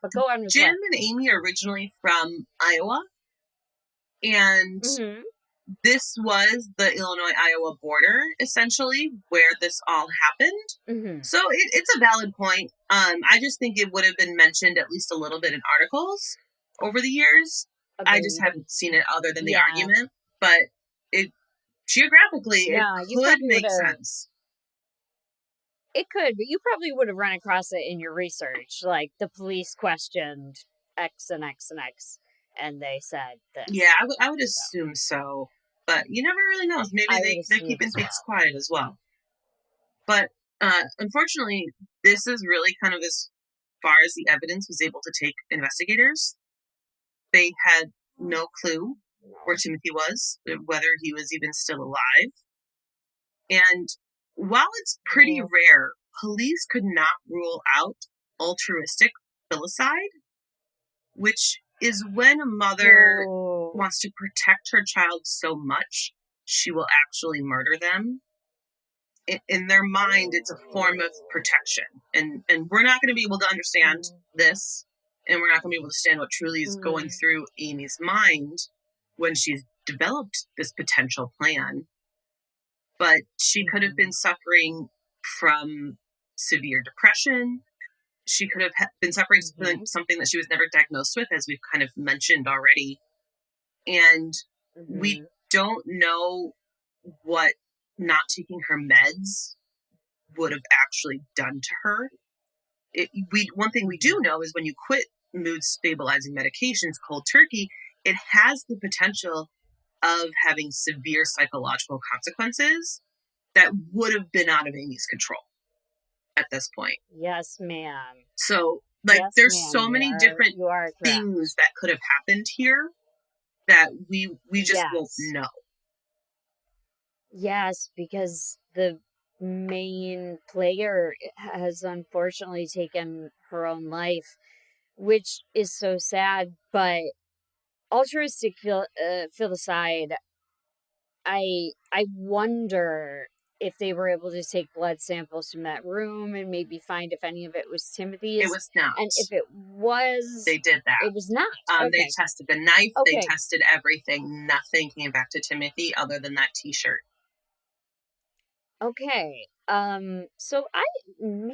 But go on with Jim and Amy are originally from Iowa. And this was the Illinois-Iowa border, essentially, where this all happened. So it's a valid point. I just think it would have been mentioned at least a little bit in articles over the years. I just haven't seen it other than the argument. But it geographically, it could make sense. It could, but you probably would have run across it in your research. Like, the police questioned X and X and X, and they said that. Yeah, I would assume so. But you never really know. Maybe they're keeping things quiet as well. But unfortunately, this is really kind of as far as the evidence was able to take investigators. They had no clue where Timothy was, whether he was even still alive. And while it's pretty rare, police could not rule out altruistic filicide, which is when a mother wants to protect her child so much, she will actually murder them. In their mind, it's a form of protection. And we're not going to be able to understand this, and we're not going to be able to understand what truly is going through Amy's mind when she's developed this potential plan. But she could have been suffering from severe depression. She could have been suffering from something that she was never diagnosed with, as we've kind of mentioned already. And we don't know what not taking her meds would have actually done to her. One thing we do know is when you quit mood stabilizing medications cold turkey, it has the potential of having severe psychological consequences that would have been out of Amy's control at this point. Yes, ma'am. So, like, yes, there's ma'am. so many different things that could have happened here that we just won't know. Yes, because the main player has unfortunately taken her own life, which is so sad. But altruistic feel aside, I wonder if they were able to take blood samples from that room and maybe find if any of it was Timothy's. It was not. And if it was... They did that. It was not. Okay. They tested the knife. Okay. They tested everything. Nothing came back to Timothy other than that t-shirt. Okay. So I'm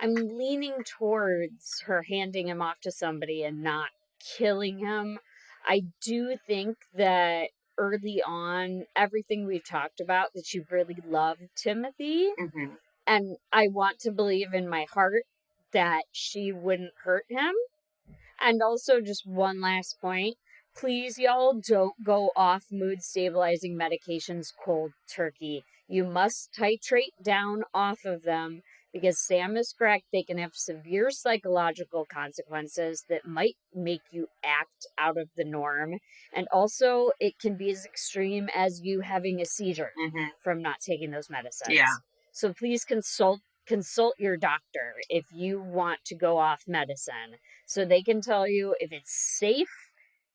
leaning towards her handing him off to somebody and not killing him. I do think that early on, everything we've talked about, that she really loved Timothy. Mm-hmm. And I want to believe in my heart that she wouldn't hurt him. And also, just one last point. Please, y'all, don't go off mood stabilizing medications cold turkey. You must titrate down off of them, because Sam is correct. They can have severe psychological consequences that might make you act out of the norm. And also, it can be as extreme as you having a seizure from not taking those medicines. Yeah. So please consult your doctor if you want to go off medicine, so they can tell you if it's safe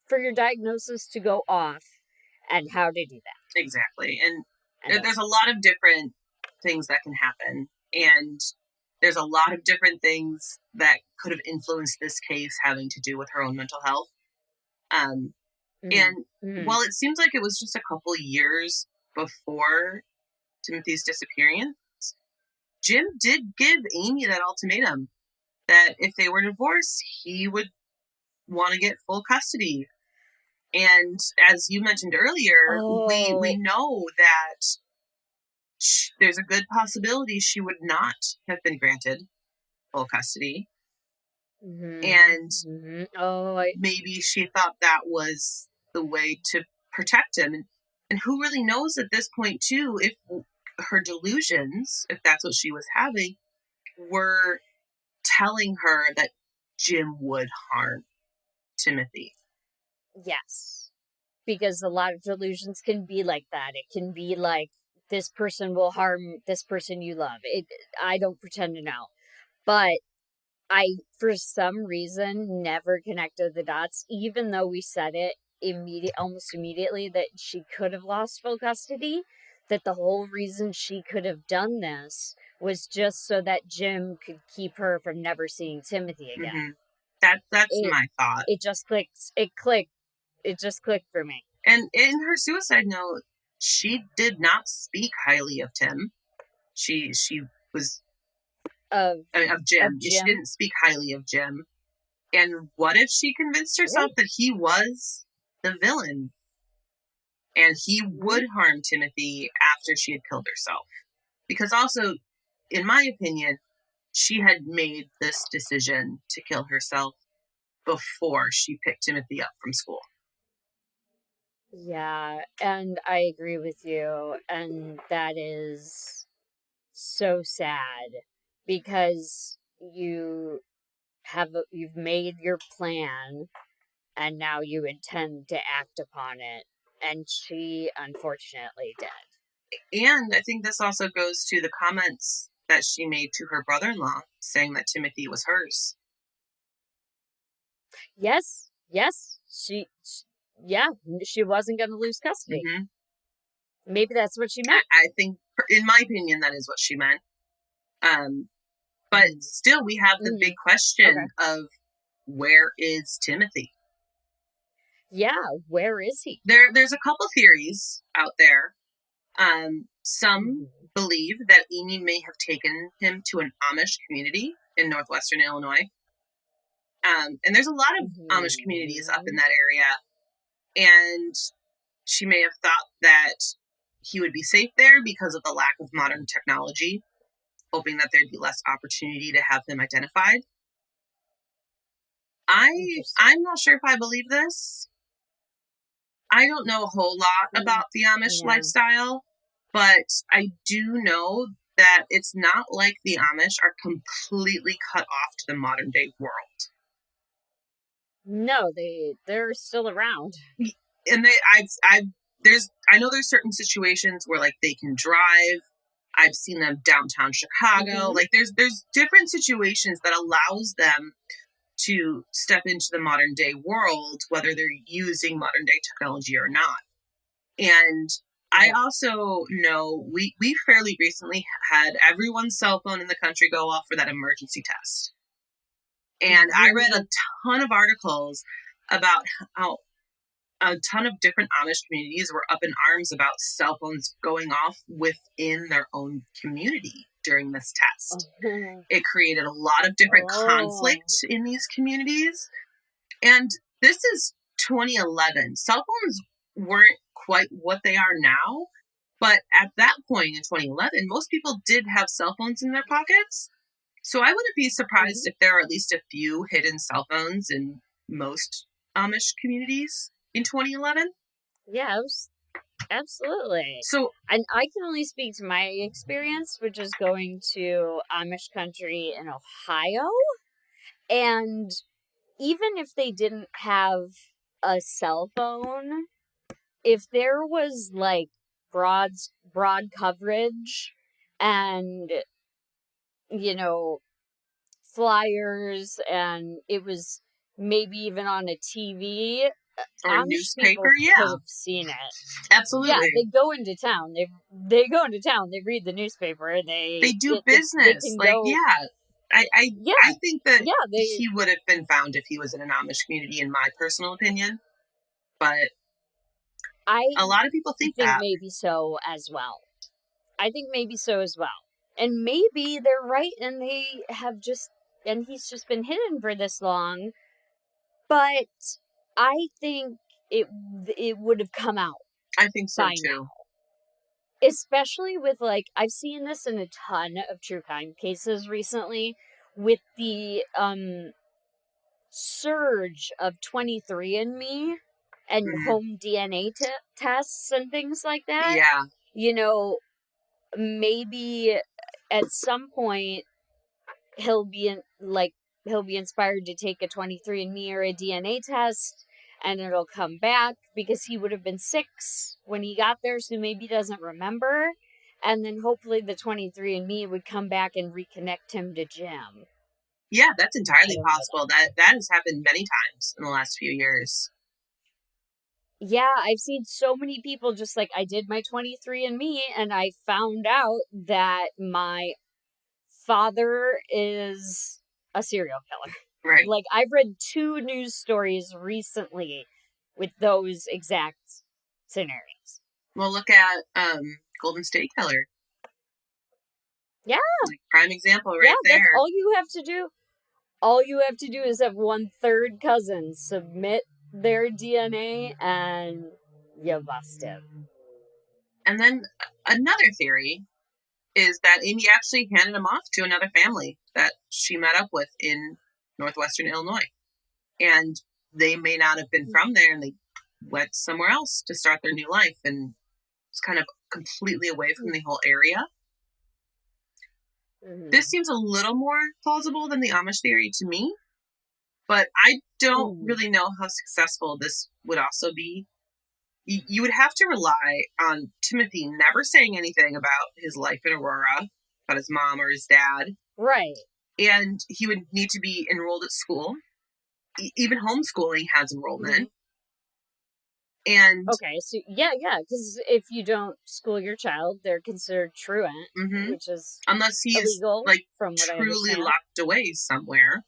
for your diagnosis to go off and how to do that. Exactly. And there's a lot of different things that can happen. And there's a lot of different things that could have influenced this case having to do with her own mental health. And while it seems like it was just a couple years before Timothy's disappearance, Jim did give Amy that ultimatum that if they were divorced, he would want to get full custody. And as you mentioned earlier, we know that there's a good possibility she would not have been granted full custody. And maybe she thought that was the way to protect him. And who really knows at this point, too, if her delusions, if that's what she was having, were telling her that Jim would harm Timothy. Yes. Because a lot of delusions can be like that. It can be like, this person will harm this person you love. I don't pretend to know. But I, for some reason, never connected the dots, even though we said it almost immediately that she could have lost full custody, that the whole reason she could have done this was just so that Jim could keep her from never seeing Timothy again. That's my thought. It just clicked. It clicked. It just clicked for me. And in her suicide note, she did not speak highly of Tim. She was of Jim. She didn't speak highly of Jim. And what if she convinced herself that he was the villain and he would harm Timothy after she had killed herself? Because also, in my opinion, she had made this decision to kill herself before she picked Timothy up from school. Yeah, and I agree with you, and that is so sad, because you've made your plan, and now you intend to act upon it, and she unfortunately did. And I think this also goes to the comments that she made to her brother-in-law, saying that Timothy was hers. Yes, she wasn't going to lose custody. Maybe that's what she meant. I think, in my opinion, that is what she meant. But still, we have the big question of, where is Timothy? Yeah, where is he? There's a couple theories out there. Some believe that Amy may have taken him to an Amish community in northwestern Illinois. And there's a lot of Amish communities up in that area. and she may have thought that he would be safe there because of the lack of modern technology, hoping that there'd be less opportunity to have him identified. I'm not sure if I believe this. I don't know a whole lot about the Amish lifestyle, but I do know that it's not like the Amish are completely cut off to the modern day world. No, they're still around. And I know there's certain situations where like they can drive. I've seen them downtown Chicago. Like there's different situations that allows them to step into the modern day world, whether they're using modern day technology or not. And I also know we fairly recently had everyone's cell phone in the country go off for that emergency test. And I read a ton of articles about how a ton of different Amish communities were up in arms about cell phones going off within their own community during this test. It created a lot of different conflict in these communities. And this is 2011. Cell phones weren't quite what they are now. But at that point in 2011, most people did have cell phones in their pockets. So I wouldn't be surprised if there are at least a few hidden cell phones in most Amish communities in 2011. Yeah, absolutely. So, and I can only speak to my experience, which is going to Amish country in Ohio. And even if they didn't have a cell phone, if there was like broad coverage and, you know, flyers, and it was maybe even on a TV or a newspaper, could have seen it. Absolutely. Yeah, they go into town. They go into town. They read the newspaper. They do business. I think that he would have been found if he was in an Amish community, in my personal opinion. But a lot of people think that. Maybe so as well. I think maybe so as well. And maybe they're right, and he's just been hidden for this long. But I think it would have come out. I think so too. Now. Especially with, like, I've seen this in a ton of true crime cases recently with the surge of 23andMe and home DNA tests and things like that. Yeah. You know, maybe at some point he'll be inspired to take a 23andMe or a DNA test, and it'll come back because he would have been 6 when he got there, so maybe he doesn't remember. And then hopefully the 23andMe would come back and reconnect him to Jim. Yeah, that's entirely possible. That has happened many times in the last few years. Yeah, I've seen so many people just like, I did my 23andMe and I found out that my father is a serial killer. Right. Like, I've read 2 news stories recently with those exact scenarios. Well, look at Golden State Killer. Yeah. Like, prime example there. That's all you have to do. All you have to do is have 1/3 cousin submit their DNA and you bust him. And then another theory is that Amy actually handed him off to another family that she met up with in northwestern Illinois. And they may not have been from there, and they went somewhere else to start their new life, and it's kind of completely away from the whole area. This seems a little more plausible than the Amish theory to me, but I don't really know how successful this would also be. You would have to rely on Timothy never saying anything about his life in Aurora, about his mom or his dad. Right. And he would need to be enrolled at school. Even homeschooling has enrollment. And okay, so yeah, because if you don't school your child, they're considered truant, which is unless he's illegal, like from what truly locked away somewhere.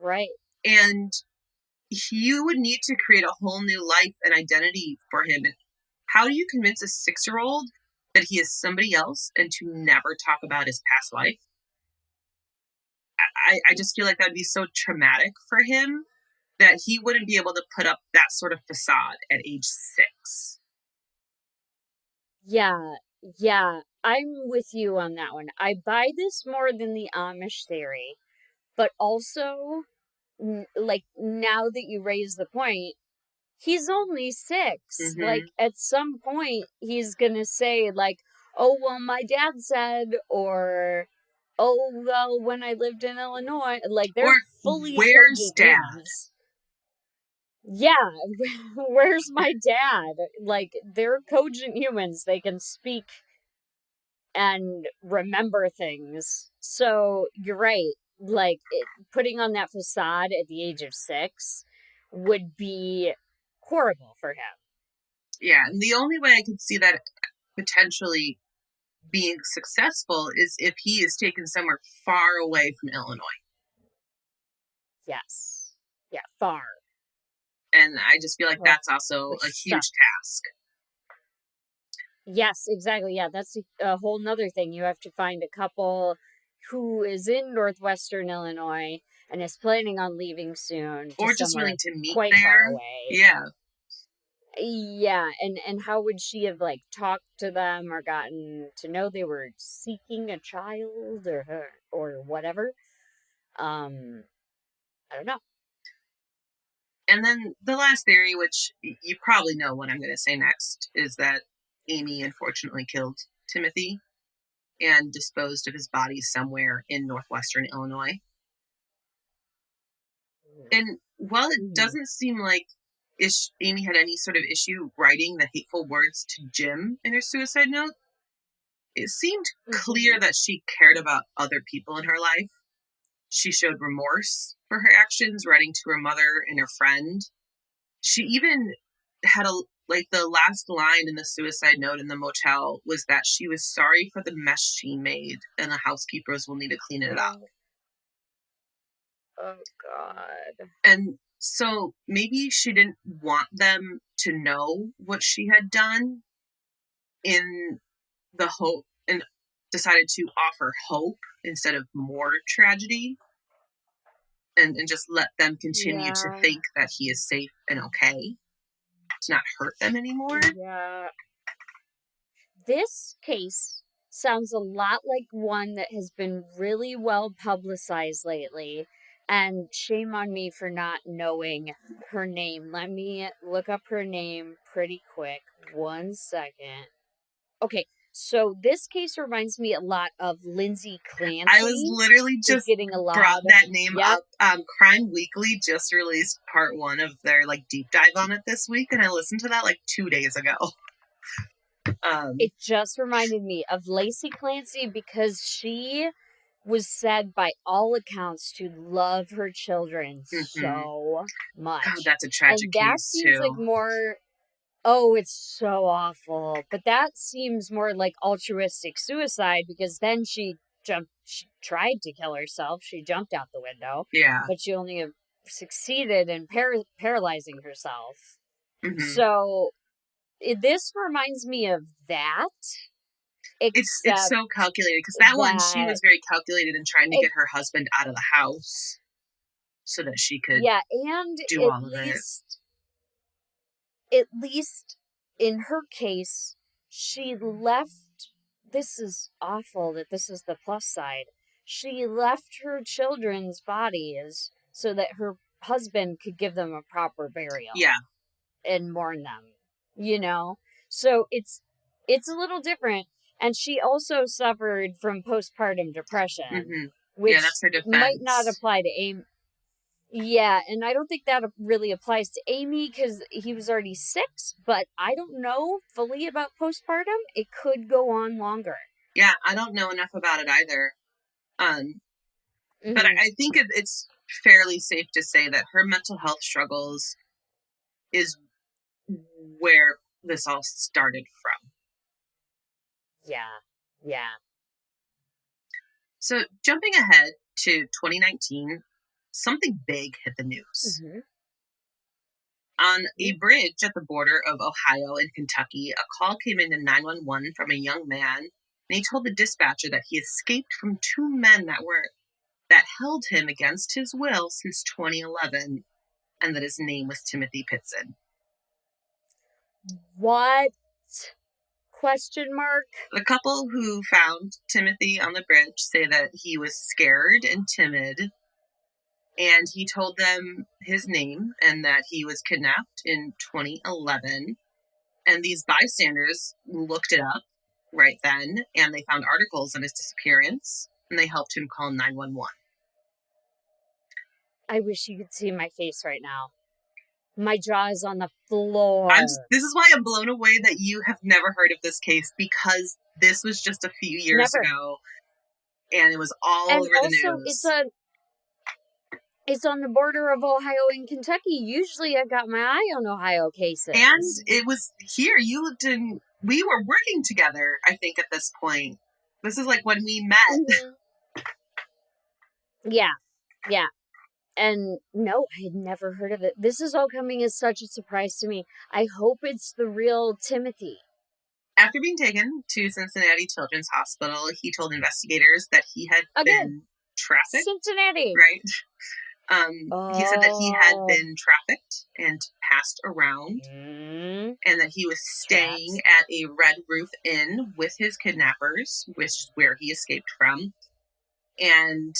Right. And you would need to create a whole new life and identity for him. And how do you convince a 6-year-old that he is somebody else and to never talk about his past life? I just feel like that would be so traumatic for him that he wouldn't be able to put up that sort of facade at age 6. Yeah, I'm with you on that one. I buy this more than the Amish theory, but also, like, now that you raise the point, he's only 6. Like, at some point, he's gonna say, like, oh, well, my dad said, or, oh, well, when I lived in Illinois, like, they're Or, fully where's cogent Dad? humans. Yeah, where's my dad? Like, they're cogent humans. They can speak and remember things. So, you're right. Like, putting on that facade at the age of 6 would be horrible for him. Yeah, and the only way I could see that potentially being successful is if he is taken somewhere far away from Illinois. Yes. Yeah, far. And I just feel like that's also a huge task. Yes, exactly. Yeah, that's a whole nother thing. You have to find a couple who is in northwestern Illinois and is planning on leaving soon. Or just willing to meet quite there. Far away. Yeah. Yeah, and how would she have, like, talked to them or gotten to know they were seeking a child or whatever? I don't know. And then the last theory, which you probably know what I'm going to say next, is that Amy unfortunately killed Timothy and disposed of his body somewhere in northwestern Illinois. And while it doesn't seem like Amy had any sort of issue writing the hateful words to Jim in her suicide note, it seemed clear that she cared about other people in her life. She showed remorse for her actions, writing to her mother and her friend. She even had the last line in the suicide note in the motel was that she was sorry for the mess she made and the housekeepers will need to clean it up. Oh, God. And so maybe she didn't want them to know what she had done in the hope, and decided to offer hope instead of more tragedy, and just let them continue to think that he is safe and okay, to not hurt them anymore. Yeah. This case sounds a lot like one that has been really well publicized lately. And shame on me for not knowing her name. Let me look up her name pretty quick. 1 second. Okay, so this case reminds me a lot of Lindsay Clancy. I was literally just getting a lot brought that name up. Crime Weekly just released part 1 of their deep dive on it this week, and I listened to that 2 days ago. It just reminded me of Lacey Clancy because she was said by all accounts to love her children so much. God, that's a tragic and that case seems too. Like more. Oh, it's so awful. But that seems more like altruistic suicide because then she tried to kill herself. She jumped out the window. Yeah. But she only succeeded in paralyzing herself. So this reminds me of that. It's so calculated because that one, she was very calculated in trying to get her husband out of the house so that she could and do all of it. At least in her case, she left. This is awful that this is the plus side. She left her children's bodies so that her husband could give them a proper burial. Yeah. And mourn them, So it's a little different. And she also suffered from postpartum depression, which that's her defense. Might not apply to Amy. Yeah, and I don't think that really applies to Amy because he was already 6, but I don't know fully about postpartum. It could go on longer. Yeah, I don't know enough about it either. But I think it's fairly safe to say that her mental health struggles is where this all started from. Yeah. So jumping ahead to 2019, something big hit the news. On a bridge at the border of Ohio and Kentucky, a call came into 911 from a young man, and he told the dispatcher that he escaped from 2 men that held him against his will since 2011. and that his name was Timothy Pitzen. What? Question mark? The couple who found Timothy on the bridge say that he was scared and timid, and he told them his name and that he was kidnapped in 2011. And these bystanders looked it up right then, and they found articles on his disappearance, and they helped him call 911. I wish you could see my face right now. My jaw is on the floor. This is why I'm blown away that you have never heard of this case, because this was just a few years ago, and it was all over the news. It's on the border of Ohio and Kentucky. Usually I got my eye on Ohio cases. And it was here. We were working together, I think, at this point. This is like when we met. Mm-hmm. Yeah. And no, I had never heard of it. This is all coming as such a surprise to me. I hope it's the real Timothy. After being taken to Cincinnati Children's Hospital, he told investigators that he had been trafficked. Cincinnati. Right. He said that he had been trafficked and passed around, and that he was staying at a Red Roof Inn with his kidnappers, which is where he escaped from. And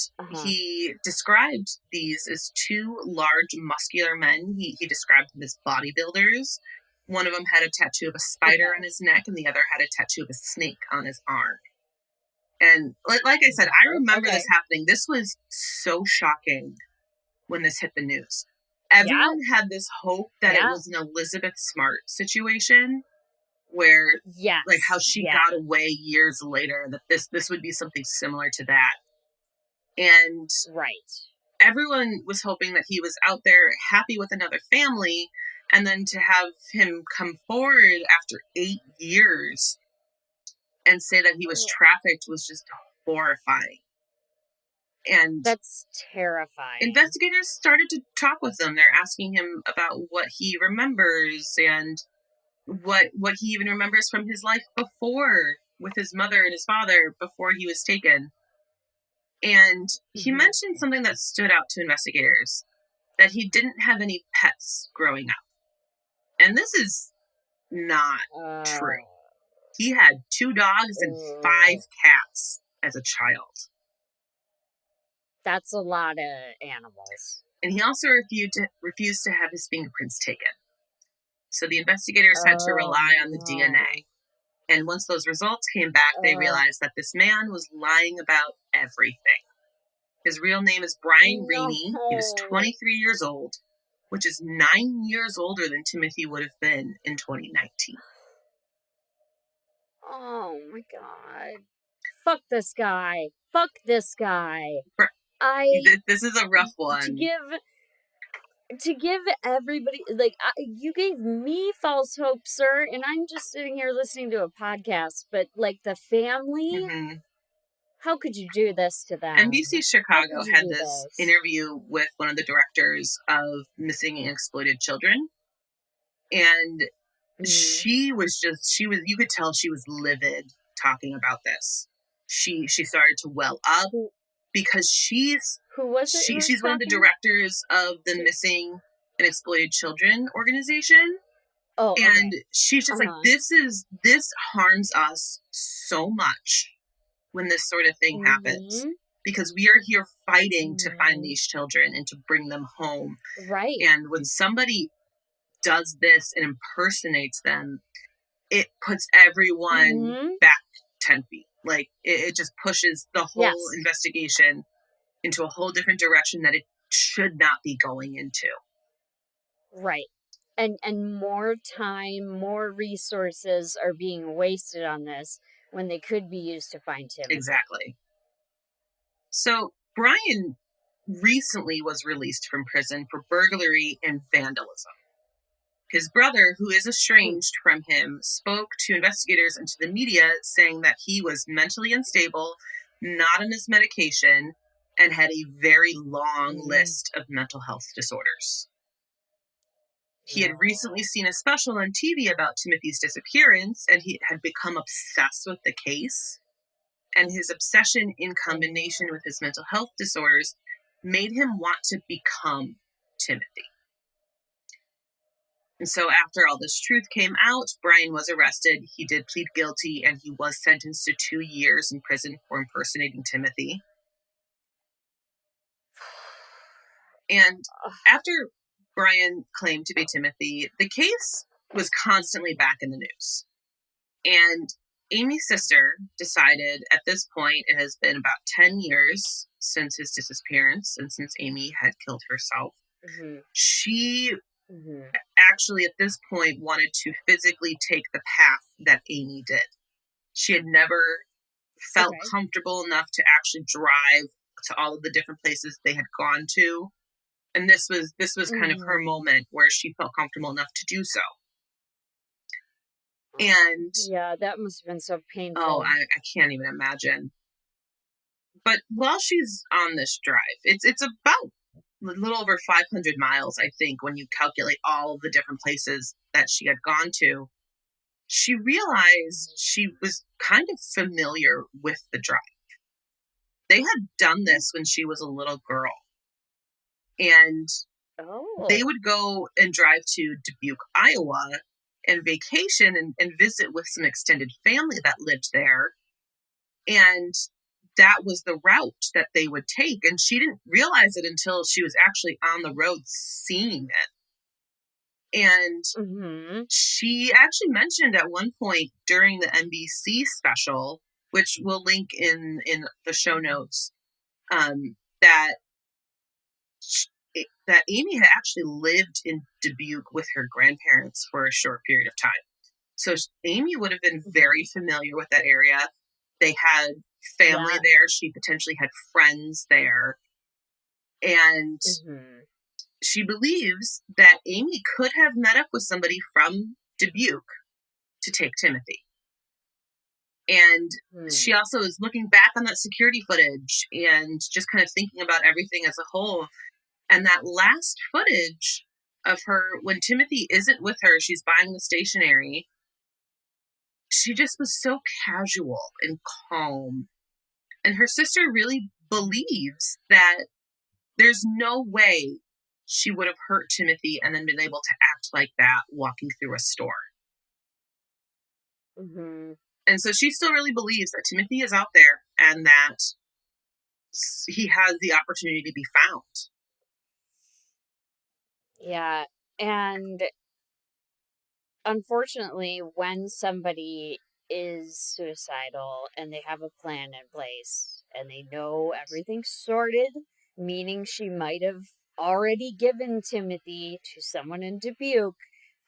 he described these as two large, muscular men. He described them as bodybuilders. One of them had a tattoo of a spider on his neck, and the other had a tattoo of a snake on his arm. And like I said, I remember this happening. This was so shocking when this hit the news. Everyone had this hope that it was an Elizabeth Smart situation, where like how she got away years later, that this would be something similar to that. And everyone was hoping that he was out there happy with another family, and then to have him come forward after 8 years and say that he was trafficked was just horrifying. And that's terrifying. Investigators started to talk with him. They're asking him about what he remembers and what he even remembers from his life before, with his mother and his father, before he was taken. And he mentioned something that stood out to investigators, that he didn't have any pets growing up. And this is not true. He had 2 dogs and 5 cats as a child. That's a lot of animals. And he also refused to have his fingerprints taken. So the investigators had to rely on the DNA. And once those results came back, they realized that this man was lying about everything. His real name is Brian Rainey. He was 23 years old, which is 9 years older than Timothy would have been in 2019. Oh my God. Fuck this guy. Fuck this guy. This is a rough one. To give everybody, like, you gave me false hope, sir, and I'm just sitting here listening to a podcast, but, like, the family, how could you do this to them? NBC Chicago had this interview with one of the directors of Missing and Exploited Children, and you could tell she was livid talking about this. She started to well up. Because she's one of the directors of the Missing and Exploited Children organization. Oh, okay. And she's just like, this harms us so much when this sort of thing happens. Because we are here fighting to find these children and to bring them home. Right. And when somebody does this and impersonates them, it puts everyone back 10 feet. Like, it just pushes the whole investigation into a whole different direction that it should not be going into. Right. And more time, more resources are being wasted on this when they could be used to find him. Exactly. So, Brian recently was released from prison for burglary and vandalism. His brother, who is estranged from him, spoke to investigators and to the media saying that he was mentally unstable, not on his medication, and had a very long list of mental health disorders. He had recently seen a special on TV about Timothy's disappearance, and he had become obsessed with the case. And his obsession, in combination with his mental health disorders, made him want to become Timothy. And so after all this truth came out, Brian was arrested. He did plead guilty, and he was sentenced to 2 years in prison for impersonating Timothy. And after Brian claimed to be Timothy, the case was constantly back in the news. And Amy's sister decided at this point, it has been about 10 years since his disappearance and since Amy had killed herself. Mm-hmm. She actually at this point wanted to physically take the path that Amy did. She had never felt comfortable enough to actually drive to all of the different places they had gone to. And this was kind of her moment where she felt comfortable enough to do so. And yeah, that must have been so painful. Oh, I can't even imagine. But while she's on this drive, it's about a little over 500 miles, I think, when you calculate all of the different places that she had gone to. She realized she was kind of familiar with the drive. They had done this when she was a little girl. And they would go and drive to Dubuque, Iowa, and vacation and visit with some extended family that lived there. And that was the route that they would take. And she didn't realize it until she was actually on the road seeing it. And she actually mentioned at one point during the NBC special, which we'll link in the show notes, that Amy had actually lived in Dubuque with her grandparents for a short period of time. So Amy would have been very familiar with that area. They had family there. She potentially had friends there. And she believes that Amy could have met up with somebody from Dubuque to take Timothy. And she also is looking back on that security footage and just kind of thinking about everything as a whole. And that last footage of her, when Timothy isn't with her, she's buying the stationery. She just was so casual and calm. And her sister really believes that there's no way she would have hurt Timothy and then been able to act like that walking through a store. And so she still really believes that Timothy is out there and that he has the opportunity to be found. Yeah, and unfortunately, when somebody is suicidal and they have a plan in place and they know everything's sorted, meaning she might have already given Timothy to someone in Dubuque,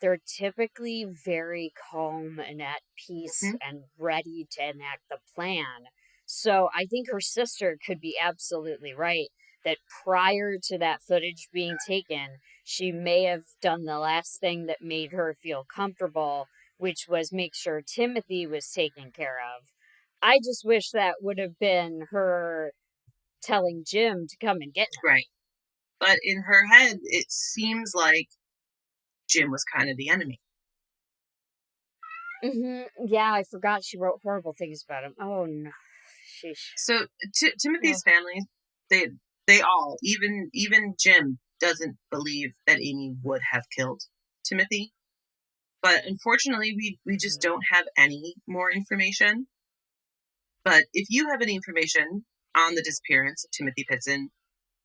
they're typically very calm and at peace and ready to enact the plan. So I think her sister could be absolutely right that prior to that footage being taken, she may have done the last thing that made her feel comfortable, which was make sure Timothy was taken care of. I just wish that would have been her telling Jim to come and get him. Right. But in her head, it seems like Jim was kind of the enemy. Yeah, I forgot she wrote horrible things about him. Oh, no. Sheesh. So Timothy's family, they all, even Jim, doesn't believe that Amy would have killed Timothy. But unfortunately, we just don't have any more information. But if you have any information on the disappearance of Timmothy Pitzen,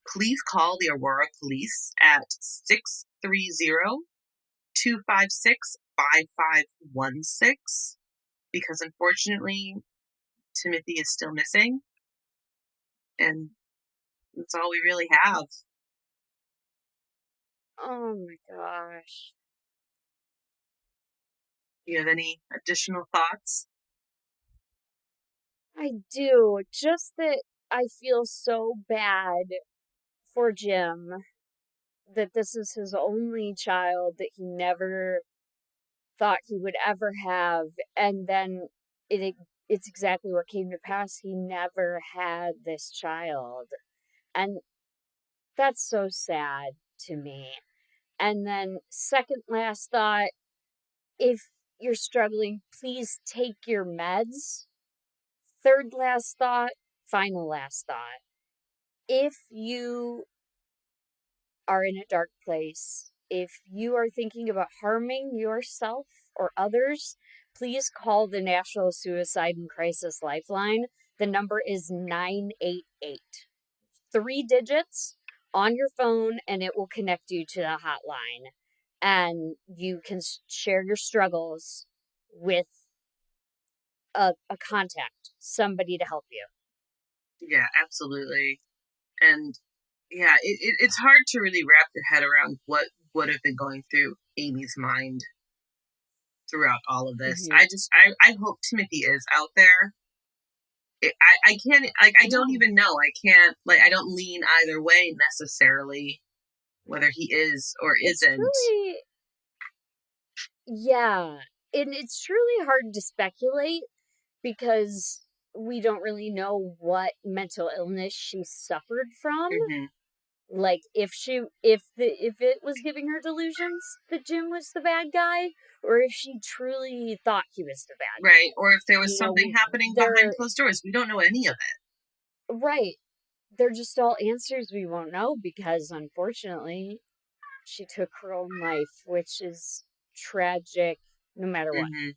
please call the Aurora Police at 630-256-5516, because unfortunately, Timothy is still missing. And that's all we really have. Oh my gosh. Do you have any additional thoughts? I do. Just that I feel so bad for Jim that this is his only child that he never thought he would ever have. And then it's exactly what came to pass. He never had this child. And that's so sad to me. And then second last thought, if you're struggling, please take your meds. Third last thought, final last thought. If you are in a dark place if you are thinking about harming yourself or others, please call the National Suicide and Crisis Lifeline. The number is 988. 3 digits on your phone, and it will connect you to the hotline. And you can share your struggles with a contact, somebody to help you. Yeah, absolutely. And yeah, it's hard to really wrap your head around what would have been going through Amy's mind throughout all of this. Mm-hmm. I hope Timothy is out there. I can't, like, I don't even know. I can't, like, I don't lean either way necessarily, whether he is or isn't. Truly, yeah. And it's truly hard to speculate because we don't really know what mental illness she suffered from. Mm-hmm. Like if it was giving her delusions that Jim was the bad guy, or if she truly thought he was the bad guy. Right, or if there was something happening behind closed doors. We don't know any of it. Right. They're just all answers we won't know because, unfortunately, she took her own life, which is tragic no matter what. Mm-hmm.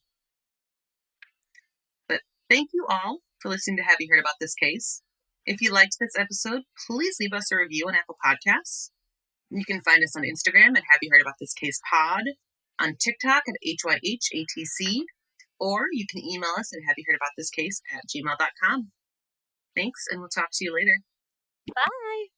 But thank you all for listening to Have You Heard About This Case? If you liked this episode, please leave us a review on Apple Podcasts. You can find us on Instagram at Have You Heard About This Case Pod, on TikTok at HYHATC, or you can email us at HaveYouHeardAboutThisCase@gmail.com. Thanks, and we'll talk to you later. Bye.